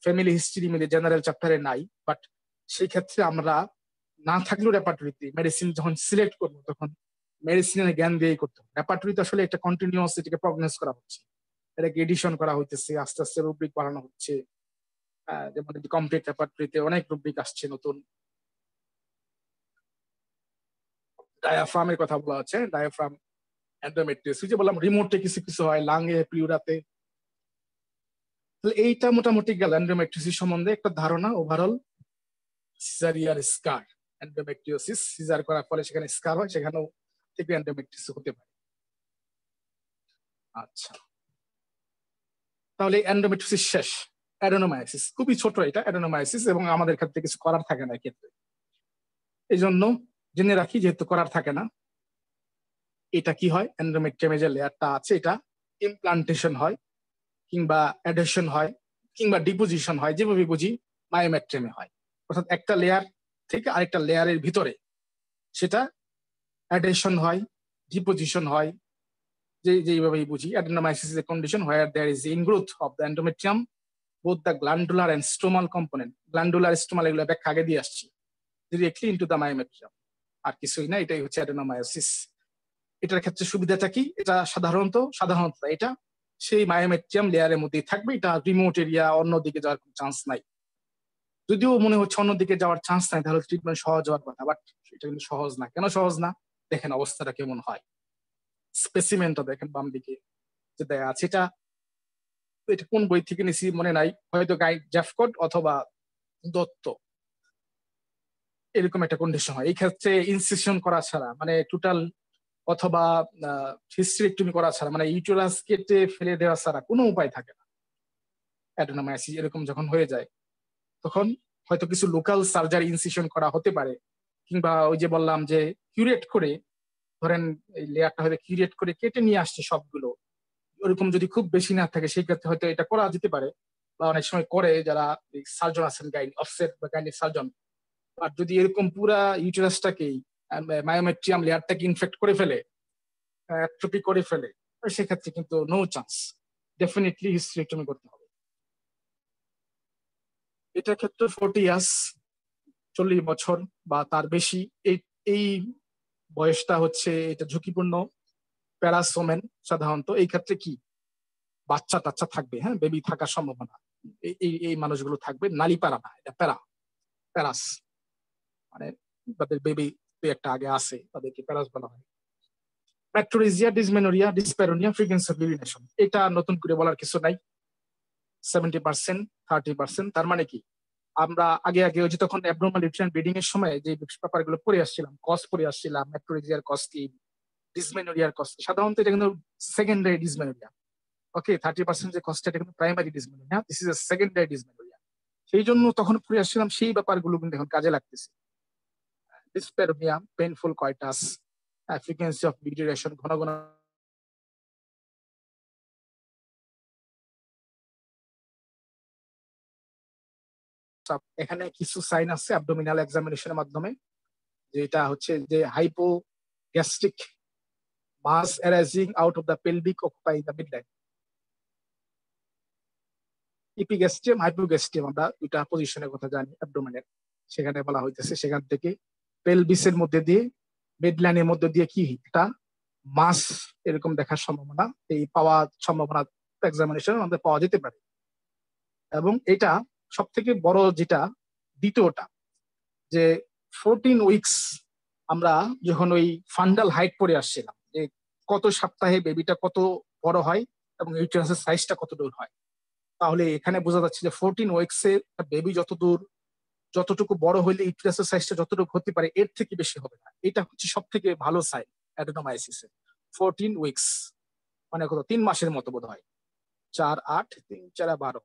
ফ্যামিলি হিস্ট্রি মিলে জেনারেল চ্যাপ্টারে নাই, বাট সেই ক্ষেত্রে আমরা না থাকলেও রেপার্টরিতে মেডিসিন যখন সিলেক্ট করবো তখন মেডিসিনের জ্ঞান দিয়েই করতে হবে। রেপার্টরিতে আসলে একটা কন্টিনিউয়াস এটাকে প্রগনোস করা হচ্ছে, এটাকে এডিশন করা হইতেছে, আস্তে আস্তে রুব্রিক বাড়ানো হচ্ছে। যেমন কমপ্লিট রেপার্টরিতে অনেক রুব্রিক আসছে নতুন। ডায়াফ্রামের কথা বলা হচ্ছে, ডায়াফ্রাম এন্ডোমেট্রিয়াস, যে বললাম রিমোটে কিছু কিছু হয়, লাংয়ে, প্লিউরাতে। এইটা মোটামুটি গেল এন্ডোমেট্রিওসিস সম্বন্ধে একটা ধারণা ওভারঅল। সিজারিয়ার স্কার, এন্ডোমেট্রিওসিস সিজার করার ফলে সেখানে স্কার হয়, সেখানেও থেকে এন্ডোমেট্রিওসিস হতে পারে। আচ্ছা, তাহলে এন্ডোমেট্রিওসিস শেষ। অ্যাডেনোমায়োসিস খুবই ছোট, এটা অ্যাডেনোমায়োসিস, এবং আমাদের ক্ষেত্রে কিছু করার থাকে না ক্ষেত্রে। এই জন্য জেনে রাখি, যেহেতু করার থাকে না, এটা কি হয়, এন্ডোমেট্রিয়ামে যে লেয়ারটা আছে এটা ইমপ্লান্টেশন হয়, কিংবা অ্যাডহেশন হয়, কিংবা ডিপোজিশন হয়, যেভাবে বুঝি মায়োমেট্রিয়ামে হয়। অর্থাৎ একটা লেয়ার থেকে আরেকটা লেয়ারের ভিতরে সেটা অ্যাডহেশন হয়, ডিপোজিশন হয়, যেভাবেই বুঝি। Adenomyosis is a condition where there is ingrowth of the endometrium, both the glandular and stromal component, glandular stromal এগুলো ব্যাখ্যা আগে দিয়ে আসছি, ডিরেক্টলি ইনটু দ্য মায়োমেট্রিয়াম। আর কিছুই না, এটাই হচ্ছে অ্যাডেনোমায়োসিস। এটার ক্ষেত্রে সুবিধাটা কি, এটা সাধারণত এটা সেই মায়োমেট্রিয়াম লেয়ারের মধ্যেই থাকবে, এটা রিমোট এরিয়া অন্যদিকে যাওয়ার কোনো চান্স নাই। যদিও মনে হচ্ছে অন্যদিকে যাওয়ার চান্স নাই, তাহলে ট্রিটমেন্ট সহজ হওয়ার কথা, বাট এটা কিন্তু সহজ না। কেন সহজ না, দেখেন অবস্থাটা কেমন হয়। স্পেসিমেনটা দেখেন বাম দিকে যে দেয়া আছে, এটা কোন বই থেকে নিছি মনে নাই, হয়তো গাইড জ্যাফকট অথবা দত্ত, এরকম একটা কন্ডিশন হয়। এই ক্ষেত্রে ইনসিশন করা ছাড়া, মানে টোটাল অথবা হিস্ট্রিক্টমি করা ছাড়া, মানে ইউটেরাস কেটে ফেলে দেওয়া ছাড়া কোনো উপায় থাকে না। অ্যাডেনোমায়োসিস এরকম যখন হয়ে যায় তখন হয়তো কিছু লোকাল সার্জারি ইনসিশন করা হতে পারে, কিংবা ওই যে বললাম যে কিউরেট করে, ধরেন এই লেয়ারটা হয়তো কিউরেট করে কেটে নিয়ে আসছে সবগুলো, ওরকম যদি খুব বেশি না থাকে সেই ক্ষেত্রে হয়তো এটা করা যেতে পারে, বা অনেক সময় করে যারা সার্জন আছেন, গাইনি অফসেট বা গাইনি সার্জন। আর যদি এরকম পুরা ইউটেরাসটাকেই মায়োমেট্রিয়াম লেয়ারটাকে ইনফেক্ট করে ফেলে, অ্যাট্রোপি করে ফেলে, সেক্ষেত্রে কিন্তু নো চান্স, ডেফিনেটলি হিস্টেরেক্টমি করতে হবে। এটার ক্ষেত্রে 40 ইয়ার্স, 40 বছর বা তার বেশি, এই বয়সটা হচ্ছে এটা ঝুঁকিপূর্ণ। প্যারাসোমেন সাধারণত এই ক্ষেত্রে কি বাচ্চা টাচ্চা থাকবে, হ্যাঁ, বেবি থাকার সম্ভাবনা, এই মানুষগুলো থাকবে। নালী প্যারা না, এটা প্যারাস, মানে তাদের বেবি একটা আগে আসে, তাদেরকে প্যারাস বলা হয়। ম্যাট্রোরিজিয়া, dysmenorrhoea, dyspareunia, frequency of urination, এটা নতুন করে বলার কিছু নাই। 70%, 30%, তার মানে কি, আমরা আগে ওই যে তখন অ্যাবনর্মাল ইউট্রাইন ব্লিডিং এর সময় যে ব্যাপারগুলো পড়ে আসছিলাম, কজ পড়ে আসছিলাম, ম্যাট্রোরিজিয়ার কজ কি, ডিসমেনোরিয়ার কজ, সাধারণত এটা কিন্তু সেকেন্ডারি ডিসমেনোরিয়া। ওকে, 30% যে কজটা, এটা কিন্তু primary dysmenorrhoea, this is a secondary dysmenorrhoea. সেই জন্য তখন পড়ে আসছিলাম, সেই ব্যাপারগুলো কিন্তু এখন কাজে লাগতেছে। Dyspareunia, painful coitus, frequency of duration, ঘন ঘন এখানে কিছু সাইন আছে অ্যাবডোমিনাল এক্সামিনেশনের মাধ্যমে, যেটা হচ্ছে যে hypogastric mass arising out of the pelvic occupying the midline. Epigastrium hypogastrium আমরা দুইটা পজিশনের কথা জানি অ্যাবডোমেনের, সেখানে বলা হইতেছে সেখান থেকে পেলভিসের মধ্যে দিয়ে মিডলাইনের মধ্যে দিয়ে কি একটা মাস এরকম দেখার সম্ভাবনা, এই পাওয়ার সম্ভাবনা এক্সামিনেশনের মধ্যে পাওয়া যেতে পারে। এবং এটা সব থেকে বড় যেটা দ্বিতীয়টা, যে 14 উইকস আমরা যখন ওই ফান্ডাল হাইট পরে আসছিলাম, যে কত সপ্তাহে বেবিটা কত বড় হয় এবং ইউটেরাসের সাইজটা কত দূর হয়, তাহলে এখানে বোঝা যাচ্ছে যে 14 উইকসে বেবি যতটুকু বড় হইলে ইউটেরাসের সাইজটা যতটুকু হতে পারে এর থেকে বেশি হবে না। এটা হচ্ছে সব থেকে ভালো সাইন অ্যাডেনোমায়োসিসের। 14 উইকস মানে কত, 3 মাসের মতো বোধ হয়, 4 8 3 4 12,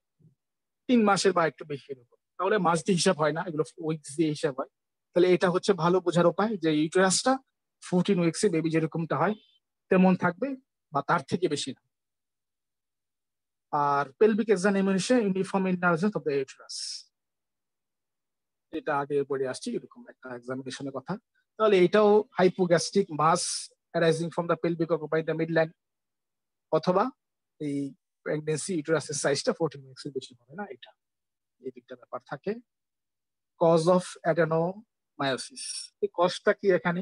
3 মাসের বা একটু বেশি এরকম। তাহলে মাস দিয়ে হিসাব হয় না, এগুলো উইকস দিয়ে হিসাব হয়। তাহলে এটা হচ্ছে ভালো বোঝার উপায় যে ইউটেরাসটা 14 উইকসে বেবি যেরকমটা হয় তেমন থাকবে বা তার থেকে বেশি না। আর pelvic examination uniform enlargement of the uterus, এটা আগে পড়ে আসছি এরকম একটা এক্সামিনেশনের কথা। তাহলে এটাও hypogastric mass arising from the pelvic occupying the midline, অথবা এই প্রেগন্যান্সি ইউটেরাসের সাইজটা 14 উইকসের বেশি হবে না, এটা এই দিকটা ব্যাপার থাকে। কজ অফ অ্যাডেনোমায়োসিস, এই কজটা কি এখানে?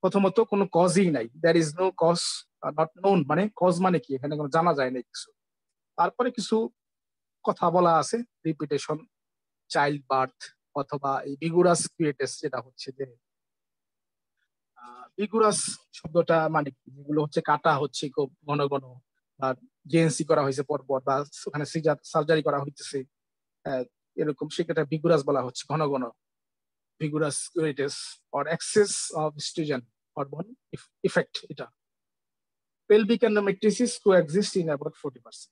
প্রথমত কোনো কজই নাই, there is no cause not known, মানে কজ মানে কি এখানে কোনো জানা যায় না কিছু। তারপরে কিছু কথা বলা আছে, রিপিটেশন, চাইল্ড বার্থ, অথবা এই বিগুরাস কুয়েটাস, যেটা হচ্ছে যে বিগুরাস শব্দটা মানে কি, যেগুলো হচ্ছে কাটা হচ্ছে খুব ঘন ঘন, বা জেএনসি করা হয়েছে পরপর, বা ওখানে সার্জারি করা হইতেছে, এরকম সেক্ষেত্রে বিগুরাস বলা হচ্ছে ঘন ঘন, vigorous cuitus or excess of estrogen hormone effect. এটা pelvic endometriosis coexist in about 40%.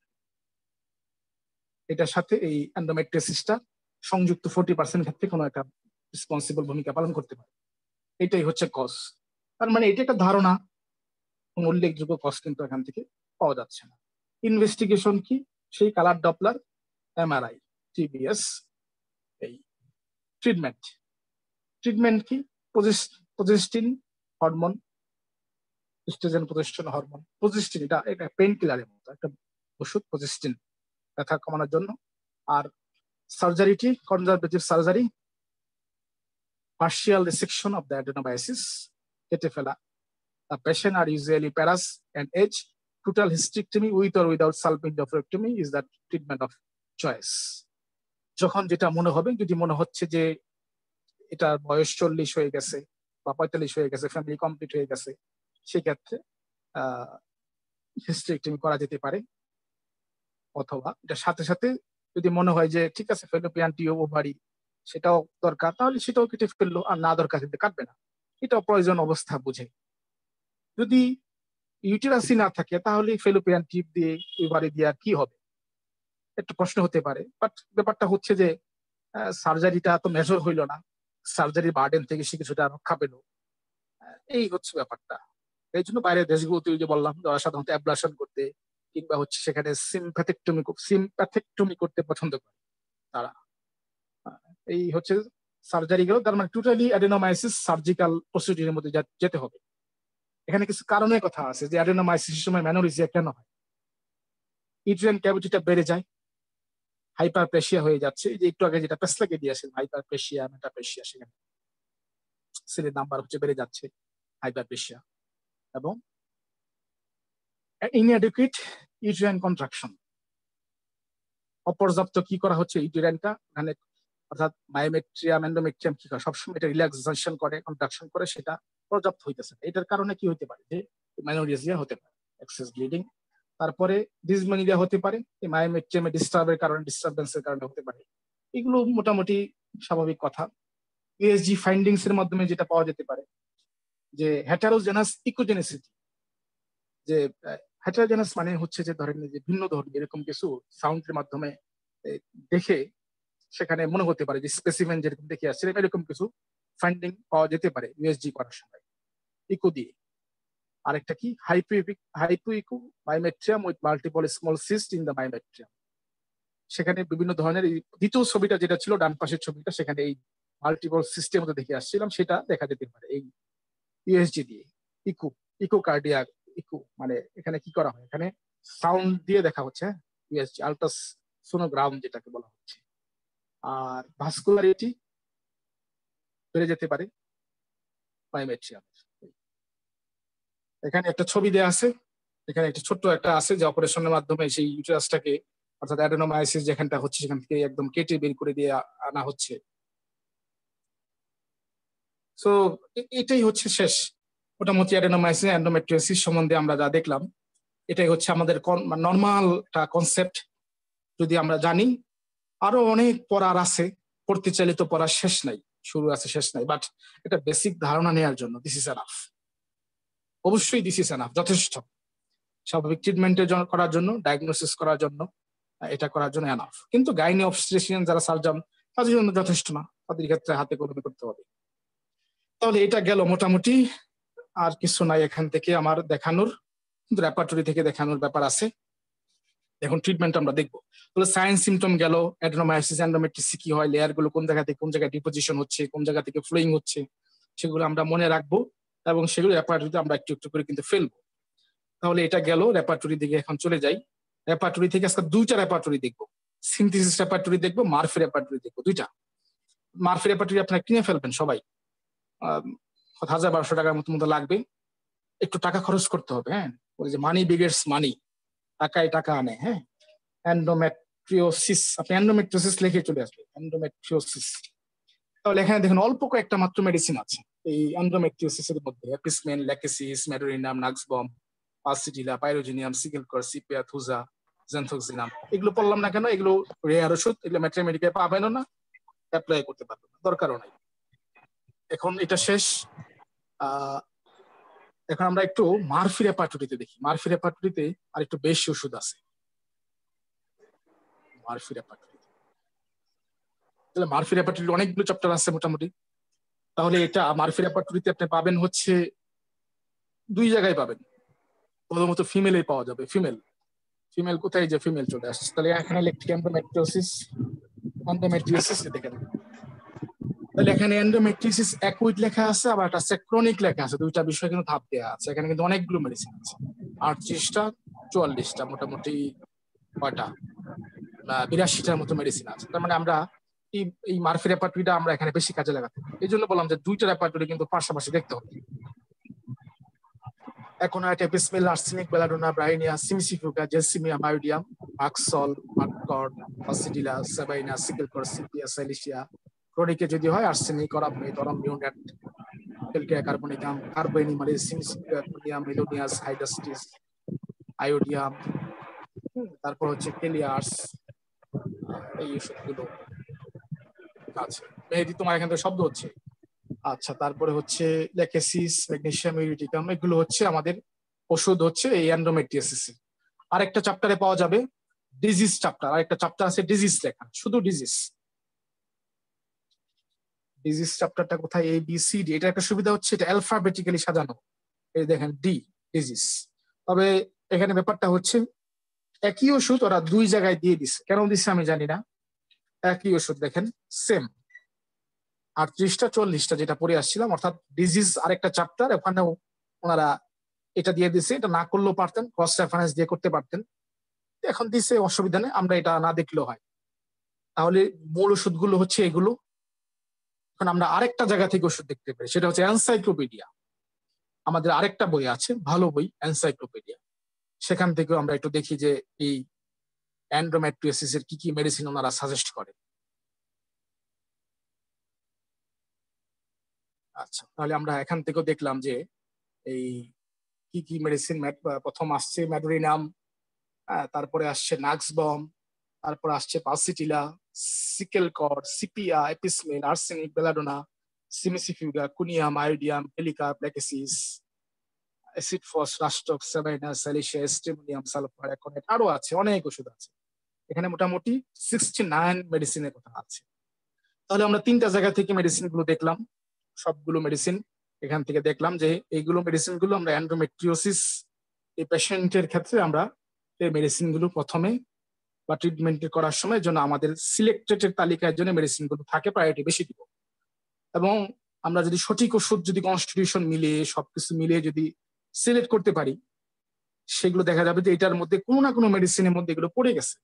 এটার সাথে এই এন্ডোমেট্রিয়াসিসটা সংযুক্ত 40% ক্ষেত্রে কোনো একটা রেসপন্সিবল ভূমিকা পালন করতে পারে। এটাই হচ্ছে কজ। তার মানে এটা একটা ধারণা, কোন উল্লেখযোগ্য কজ কিন্তু এখান থেকে পাওয়া যাচ্ছে না। ইনভেস্টিগেশন কি? সেই কালার ডপলার, এমআরআই, টিবিএস। এই ট্রিটমেন্ট কি? Progestin hormone, oestrogen progestin hormone. Progestin এটা পেইন কিলারের মতো একটা ওষুধ, প্রজেস্টিন ব্যথা কমানোর জন্য। আর সার্জারিটি conservative surgery, partial resection of the adenomyosis, কেটে ফেলা। The patient are usually paras and age. Total hysterectomy with or without salpingolectomy is the treatment of choice. যখন যেটা মনে হবে, যদি মনে হচ্ছে যে এটার বয়স 40 হয়ে গেছে বা 45 হয়ে গেছে, ফ্যামিলি কমপ্লিট হয়ে গেছে, সেক্ষেত্রে হিস্টেরেক্টমি করা যেতে পারে। অথবা এটার সাথে সাথে যদি মনে হয় যে ঠিক আছে ফেলোপিয়ান টিউব ওভারি সেটাও দরকার, তাহলে সেটাও কেটে ফেললো, আর না দরকার কিন্তু কাটবে না, এটাও প্রয়োজন অবস্থা বুঝে। যদি ইউটেরাসই না থাকে তাহলে ফেলোপিয়ান টিউব দিয়ে ওভারি দিয়ে আর কি হবে, একটা প্রশ্ন হতে পারে। বাট ব্যাপারটা হচ্ছে যে সার্জারিটা তো মেজর হইলো না, সার্জারির বার্ডেন থেকে সে কিছুটা রক্ষা পেল, এই হচ্ছে ব্যাপারটা। এই জন্য বাইরের দেশগুলোতে যে বললাম, যারা সাধারণত অ্যাবলাশন করতে কিংবা হচ্ছে সেখানে সিম্প্যাথেক্টমি করতে পছন্দ করে তারা, এই হচ্ছে সার্জারি গেল। তার মানে টোটালি অ্যাডেনোমায়োসিস সার্জিক্যাল প্রসিডিউরের মধ্যে যেতে হবে। এখানে কিছু কারণের কথা আছে যে অ্যাডেনোমায়োসিসের সময় ম্যানোরিজিয়া কেন হয়। ইউটেরাইন ক্যাভিটিটা বেড়ে যায়, হাইপারপ্রেশিয়া হয়ে যাচ্ছে, এই যে একটু আগে যেটা পেসলাকে দিয়েছেন, হাইপারপ্রেশিয়া মেটাপ্রেশিয়া, সেখানে সেলের নাম্বার হচ্ছে বেড়ে যাচ্ছে, হাইপারপ্রেশিয়া। এবং ইনঅ্যাডিকুয়েট ইউটেরাইন কন্ট্রাকশন, অপর্যাপ্ত কি করা হচ্ছে ইউটেরাইনটা, মানে অর্থাৎ মায়োমেট্রিয়াম এন্ডোমেট্রিয়াম কি করে সবসময় এটা রিল্যাক্সেশন করে, কন্ট্রাকশন করে, সেটা পর্যাপ্ত হইতেছে। এটার কারণে কি হতে পারে, যে ম্যানোরিজিয়া হতে পারে, এক্সেস ব্লিডিং। তারপরে ডিসমেনোরিয়া হতে পারে, এই মায়োমেট্রিয়ামে ডিস্টারবেন্সের কারণে হতে পারে। এগুলো মোটামুটি স্বাভাবিক কথা। ইএসজি ফাইন্ডিংস এর মাধ্যমে যেটা পাওয়া যেতে পারে যে হেটারোজেনাস ইকোজেনেসিটি, যে হেটারোজেনাস মানে হচ্ছে যে ধরেন যে ভিন্ন ধর্মী এরকম কিছু সাউন্ডের মাধ্যমে দেখে সেখানে মনে হতে পারে যে স্পেসিমেন যেরকম দেখে আসছে এরকম কিছু ফাইন্ডিং পাওয়া যেতে পারে ইউএসজি করার সময় ইকো দিয়ে। আরেকটা কি hypo echo myometrium with multiple small cyst in the myometrium, সেখানে বিভিন্ন ধরনের দ্বিতীয় ছবিটা যেটা ছিল ডান পাশের ছবিটা, সেখানে এই মাল্টিপল সিস্টেম দেখে আসছিলাম, সেটা দেখা যেতে পারে এই ইউএসজি দিয়ে। ইকো ইকো কার্ডিয়াক ইকো মানে এখানে কি করা হয়, এখানে সাউন্ড দিয়ে দেখা হচ্ছে, ইউএসজি আলট্রা সোনোগ্রাম যেটাকে বলা হচ্ছে। আর ভাস্কুলারিটি বেড়ে যেতে পারে বায়োমেট্রি। এখানে একটা ছবি দেওয়া আছে, এখানে একটা ছোট্ট একটা আছে যে অপারেশনের মাধ্যমে সেই ইউটেরাসটাকে অর্থাৎ অ্যাডেনোমায়োসিস যেখানটা হচ্ছে সেখান থেকে একদম কেটে বের করে দিয়ে আনা হচ্ছে। সো এটাই হচ্ছে শেষ মোটামুটি অ্যাডেনোমায়োসিস এন্ডোমেট্রিওসিস সম্বন্ধে আমরা যা দেখলাম, এটাই হচ্ছে আমাদের নর্মালটা কনসেপ্ট। যদি আমরা জানি, আরো অনেক পড়ার আছে, পড়তে চাইলে তো পড়ার শেষ নাই, শুরু আছে শেষ নাই, বাট এটা বেসিক ধারণা নেওয়ার জন্য দিস ইজ এনাফ। অবশ্যই দিস ইজ এনাফ, যথেষ্ট। স্বাভাবিক ট্রিটমেন্টের করার জন্য, ডায়াগনোসিস করার জন্য, এটা করার জন্য এনাফ। কিন্তু গাইনি অবস্ট্রিশিয়ান যারা সার্জন, তাদের জন্য যথেষ্ট না, তাদের ক্ষেত্রে হাতে কলমে করতে হবে। তাহলে এটা গেল মোটামুটি, আর কিছু নাই এখান থেকে আমার দেখানোর, কিন্তু রেপার্টরি থেকে দেখানোর ব্যাপার আছে। এখন ট্রিটমেন্ট আমরা দেখবো। তাহলে সাইন সিমটম গেল, অ্যাডেনোমায়োসিস এন্ডোমেট্রিসিস কি হয়, লেয়ার গুলো কোন জায়গা থেকে কোন জায়গায় ডিপোজিশন হচ্ছে, কোন জায়গা থেকে ফ্লোয়িং হচ্ছে, সেগুলো আমরা মনে রাখবো এবং সেগুলো রেপার্টরিতে আমরা একটু একটু করে কিন্তু ফেলবো। তাহলে এটা গেল, রেপার্টরি দিকে এখন চলে যাই। রেপার্টরি থেকে আজকে দুইটা রেপার্টরি দেখবো, সিনথেসিস রেপার্টরি দেখবো, মারফি রেপার্টরি দেখবো, দুইটা। মারফি রেপার্টরি আপনারা কিনে ফেলবেন সবাই, 1000-1200 টাকার মতো লাগবে, একটু টাকা খরচ করতে হবে। হ্যাঁ, ওই যে মানি বিগেটস মানি, টাকায় টাকা আনে। হ্যাঁ, এন্ডোমেট্রিওসিস, আপনি এন্ডোমেট্রিওসিস লিখে চলে আসবে, এন্ডোমেট্রিওসিস। তাহলে এখানে দেখুন অল্প কয়েকটা মাত্র মেডিসিন আছে এই এন্ডোমেট্রিওসিসের মধ্যে, এপিসমেন, ল্যাকেসিস, মেডোরিনাম, নাক্সবম, পাসিটিলা, পাইরোজিনিয়াম, সিকেলকর, সিপিয়া, থুজা, জেনথোক্সিনাম। এগুলো বললাম না কেন, এগুলো রেয়ার ওষুধ, এগুলো ম্যাট্রিমেডিকে পাবেনও না, অ্যাপ্লাই করতে পারবেন না, দরকারও নাই। এখন এটা শেষ। এখন আমরা একটু মারফি রেপার্টরিতে দেখি। মারফি রেপার্টরিতে আর একটু বেশি ওষুধ আছে মারফি রেপার্টরিতে। তাহলে মারফি রেপার্টরিতে অনেকগুলো চ্যাপ্টার আছে মোটামুটি। তাহলে এটা মারফি রেপার্টরিতে আপনি পাবেন হচ্ছে দুই জায়গায় পাবেন। প্রথমত ফিমেলেই পাওয়া যাবে, ফিমেল। ফিমেল কোথায়, যে ফিমেল চলে আসছে। তাহলে এখানে লেখছি এন্ডোমেট্রিওসিস, এন্ডোমেট্রিওসিস দেখেন। তাহলে এখানে এন্ডোমেট্রিওসিস অ্যাকুইট লেখা আছে, আবার একটা ক্রনিক লেখা আছে, দুইটা বিষয় কিন্তু ধাপ দেওয়া আছে। এখানে কিন্তু অনেকগুলো মেডিসিন আছে, 38টা 44টা, মোটামুটি কয়টা 82টার মতো মেডিসিন আছে। তার মানে আমরা এই মারফি রেপার্টরিটা আমরা এখানে বেশি কাজে লাগাতে, এই জন্য বললাম যে দুইটা রেপার্টরি কিন্তু পাশাপাশি দেখতে হবে। এখন এপিসমেল, আর্সেনিক, বেলাডোনা, ব্রাইনিয়া, সিমিসিফিউকা, জেসিমিয়া, মায়োডিয়াম, মাক্সল, মার্কর্ড, পাসিডিলা, সেবাইনা, সিকেলকর, সিপিয়া, সাইলিশিয়া। ক্রনিকে যদি হয় আর্সেনিক, অরামমেট, অরামমিউনেট, ক্যালকিয়া কার্বনিকাম, কার্বোনিমালিস, সিমিসিফিয়া, মেলোনিয়াস, হাইডাস্টিস, আয়োডিয়াম, তারপর হচ্ছে কেলিয়ার্স, এই ওষুধগুলো আছে। মেহেদি, তোমার এখান থেকে শব্দ হচ্ছে। আচ্ছা, তারপরে হচ্ছে ল্যাকেসিস, ম্যাগনেসিয়াম, ইউরিটিকাম, এগুলো হচ্ছে আমাদের ওষুধ হচ্ছে এই এন্ডোমেট্রিওসিস। আরেকটা চ্যাপ্টারে পাওয়া যাবে ডিজিজ চ্যাপ্টার, আরেকটা চ্যাপ্টার আছে ডিজিজ লেখা, শুধু ডিজিজ। ডিজিজ চ্যাপ্টারটা কোথায়, এ বি সি ডি। এটা একটা সুবিধা হচ্ছে এটা অ্যালফাবেটিক্যালি সাজানো, এই দেখেন ডি, ডিজিজ। তবে এখানে ব্যাপারটা হচ্ছে একই ওষুধ ওরা দুই জায়গায় দিয়ে দিছে, কেন দিচ্ছে আমি জানি না। একই ওষুধ দেখেন সেম 38টা 40টা যেটা পড়ে আসছিলাম, অর্থাৎ ডিজিজ আরেকটা চ্যাপ্টার, ওখানেও ওনারা এটা দিয়ে দিছে। এটা না করলেও পারতেন, ক্রস রেফারেন্স দিয়ে করতে পারতেন, এখন দিছে, অসুবিধা নেই, আমরা এটা না দেখলেও হয়। তাহলে মূল ওষুধগুলো হচ্ছে এগুলো। এখন আমরা আরেকটা জায়গা থেকে ওষুধ দেখতে পাই, সেটা হচ্ছে এনসাইক্লোপিডিয়া। আমাদের আরেকটা বই আছে, ভালো বই, এনসাইক্লোপিডিয়া। সেখান থেকেও আমরা একটু দেখি যে এই এন্ডোমেট্রিওসিস এর কি কি মেডিসিন ওনারা সাজেস্ট করে। আচ্ছা, তাহলে আমরা এখান থেকেও দেখলাম যে এই কি কি মেডিসিন। প্রথম আসছে ম্যাডোরিনাম, তারপরে আসছে নাক্সবম, তারপর আসছে পালসিটিলা, সিকেলকর, সিপিয়া, এপিসমেন, arsenic, belladonna, cimicifuga, conium, iodium, পেলিকা, প্ল্যাকেসিস, অ্যাসিড ফস, রাস্টক, সেবাইনা, স্যালিশিয়া, স্টিমোনিয়াম, সালফার, এখন আরো আছে, অনেক ওষুধ আছে এখানে, মোটামুটি 69 মেডিসিনের কথা আছে। তাহলে আমরা তিনটা জায়গা থেকে মেডিসিন গুলো দেখলাম, সবগুলো মেডিসিন এখান থেকে দেখলাম যে এইগুলো মেডিসিন গুলো আমরা এন্ডোমেট্রিওসিস এই পেশেন্টের ক্ষেত্রে আমরা এই মেডিসিন গুলো প্রথমে বা ট্রিটমেন্ট করার সময় যেন আমাদের সিলেক্টেড তালিকায় জন্য মেডিসিন গুলো থাকে, প্রায়োরিটি বেশি দিব। এবং আমরা যদি সঠিক ওষুধ যদি কনস্টিটিউশন মিলিয়ে সবকিছু মিলিয়ে যদি সিলেক্ট করতে পারি, সেগুলো দেখা যাবে যে এটার মধ্যে কোনো না কোনো মেডিসিনের মধ্যে এগুলো পড়ে গেছে।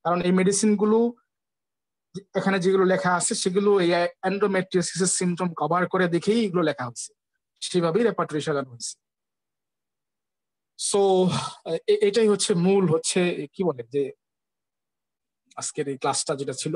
কারণ এই মেডিসিন গুলো এখানে যেগুলো লেখা আছে সেগুলো এই এন্ডোমেট্রিওসিসের সিমটম কভার করে দেখেই এগুলো লেখা হয়েছে, সেভাবেই রেপার্টরি সাজানো হয়েছে। সো এটাই হচ্ছে মূল হচ্ছে কি বলে যে আজকের এই ক্লাসটা যেটা ছিল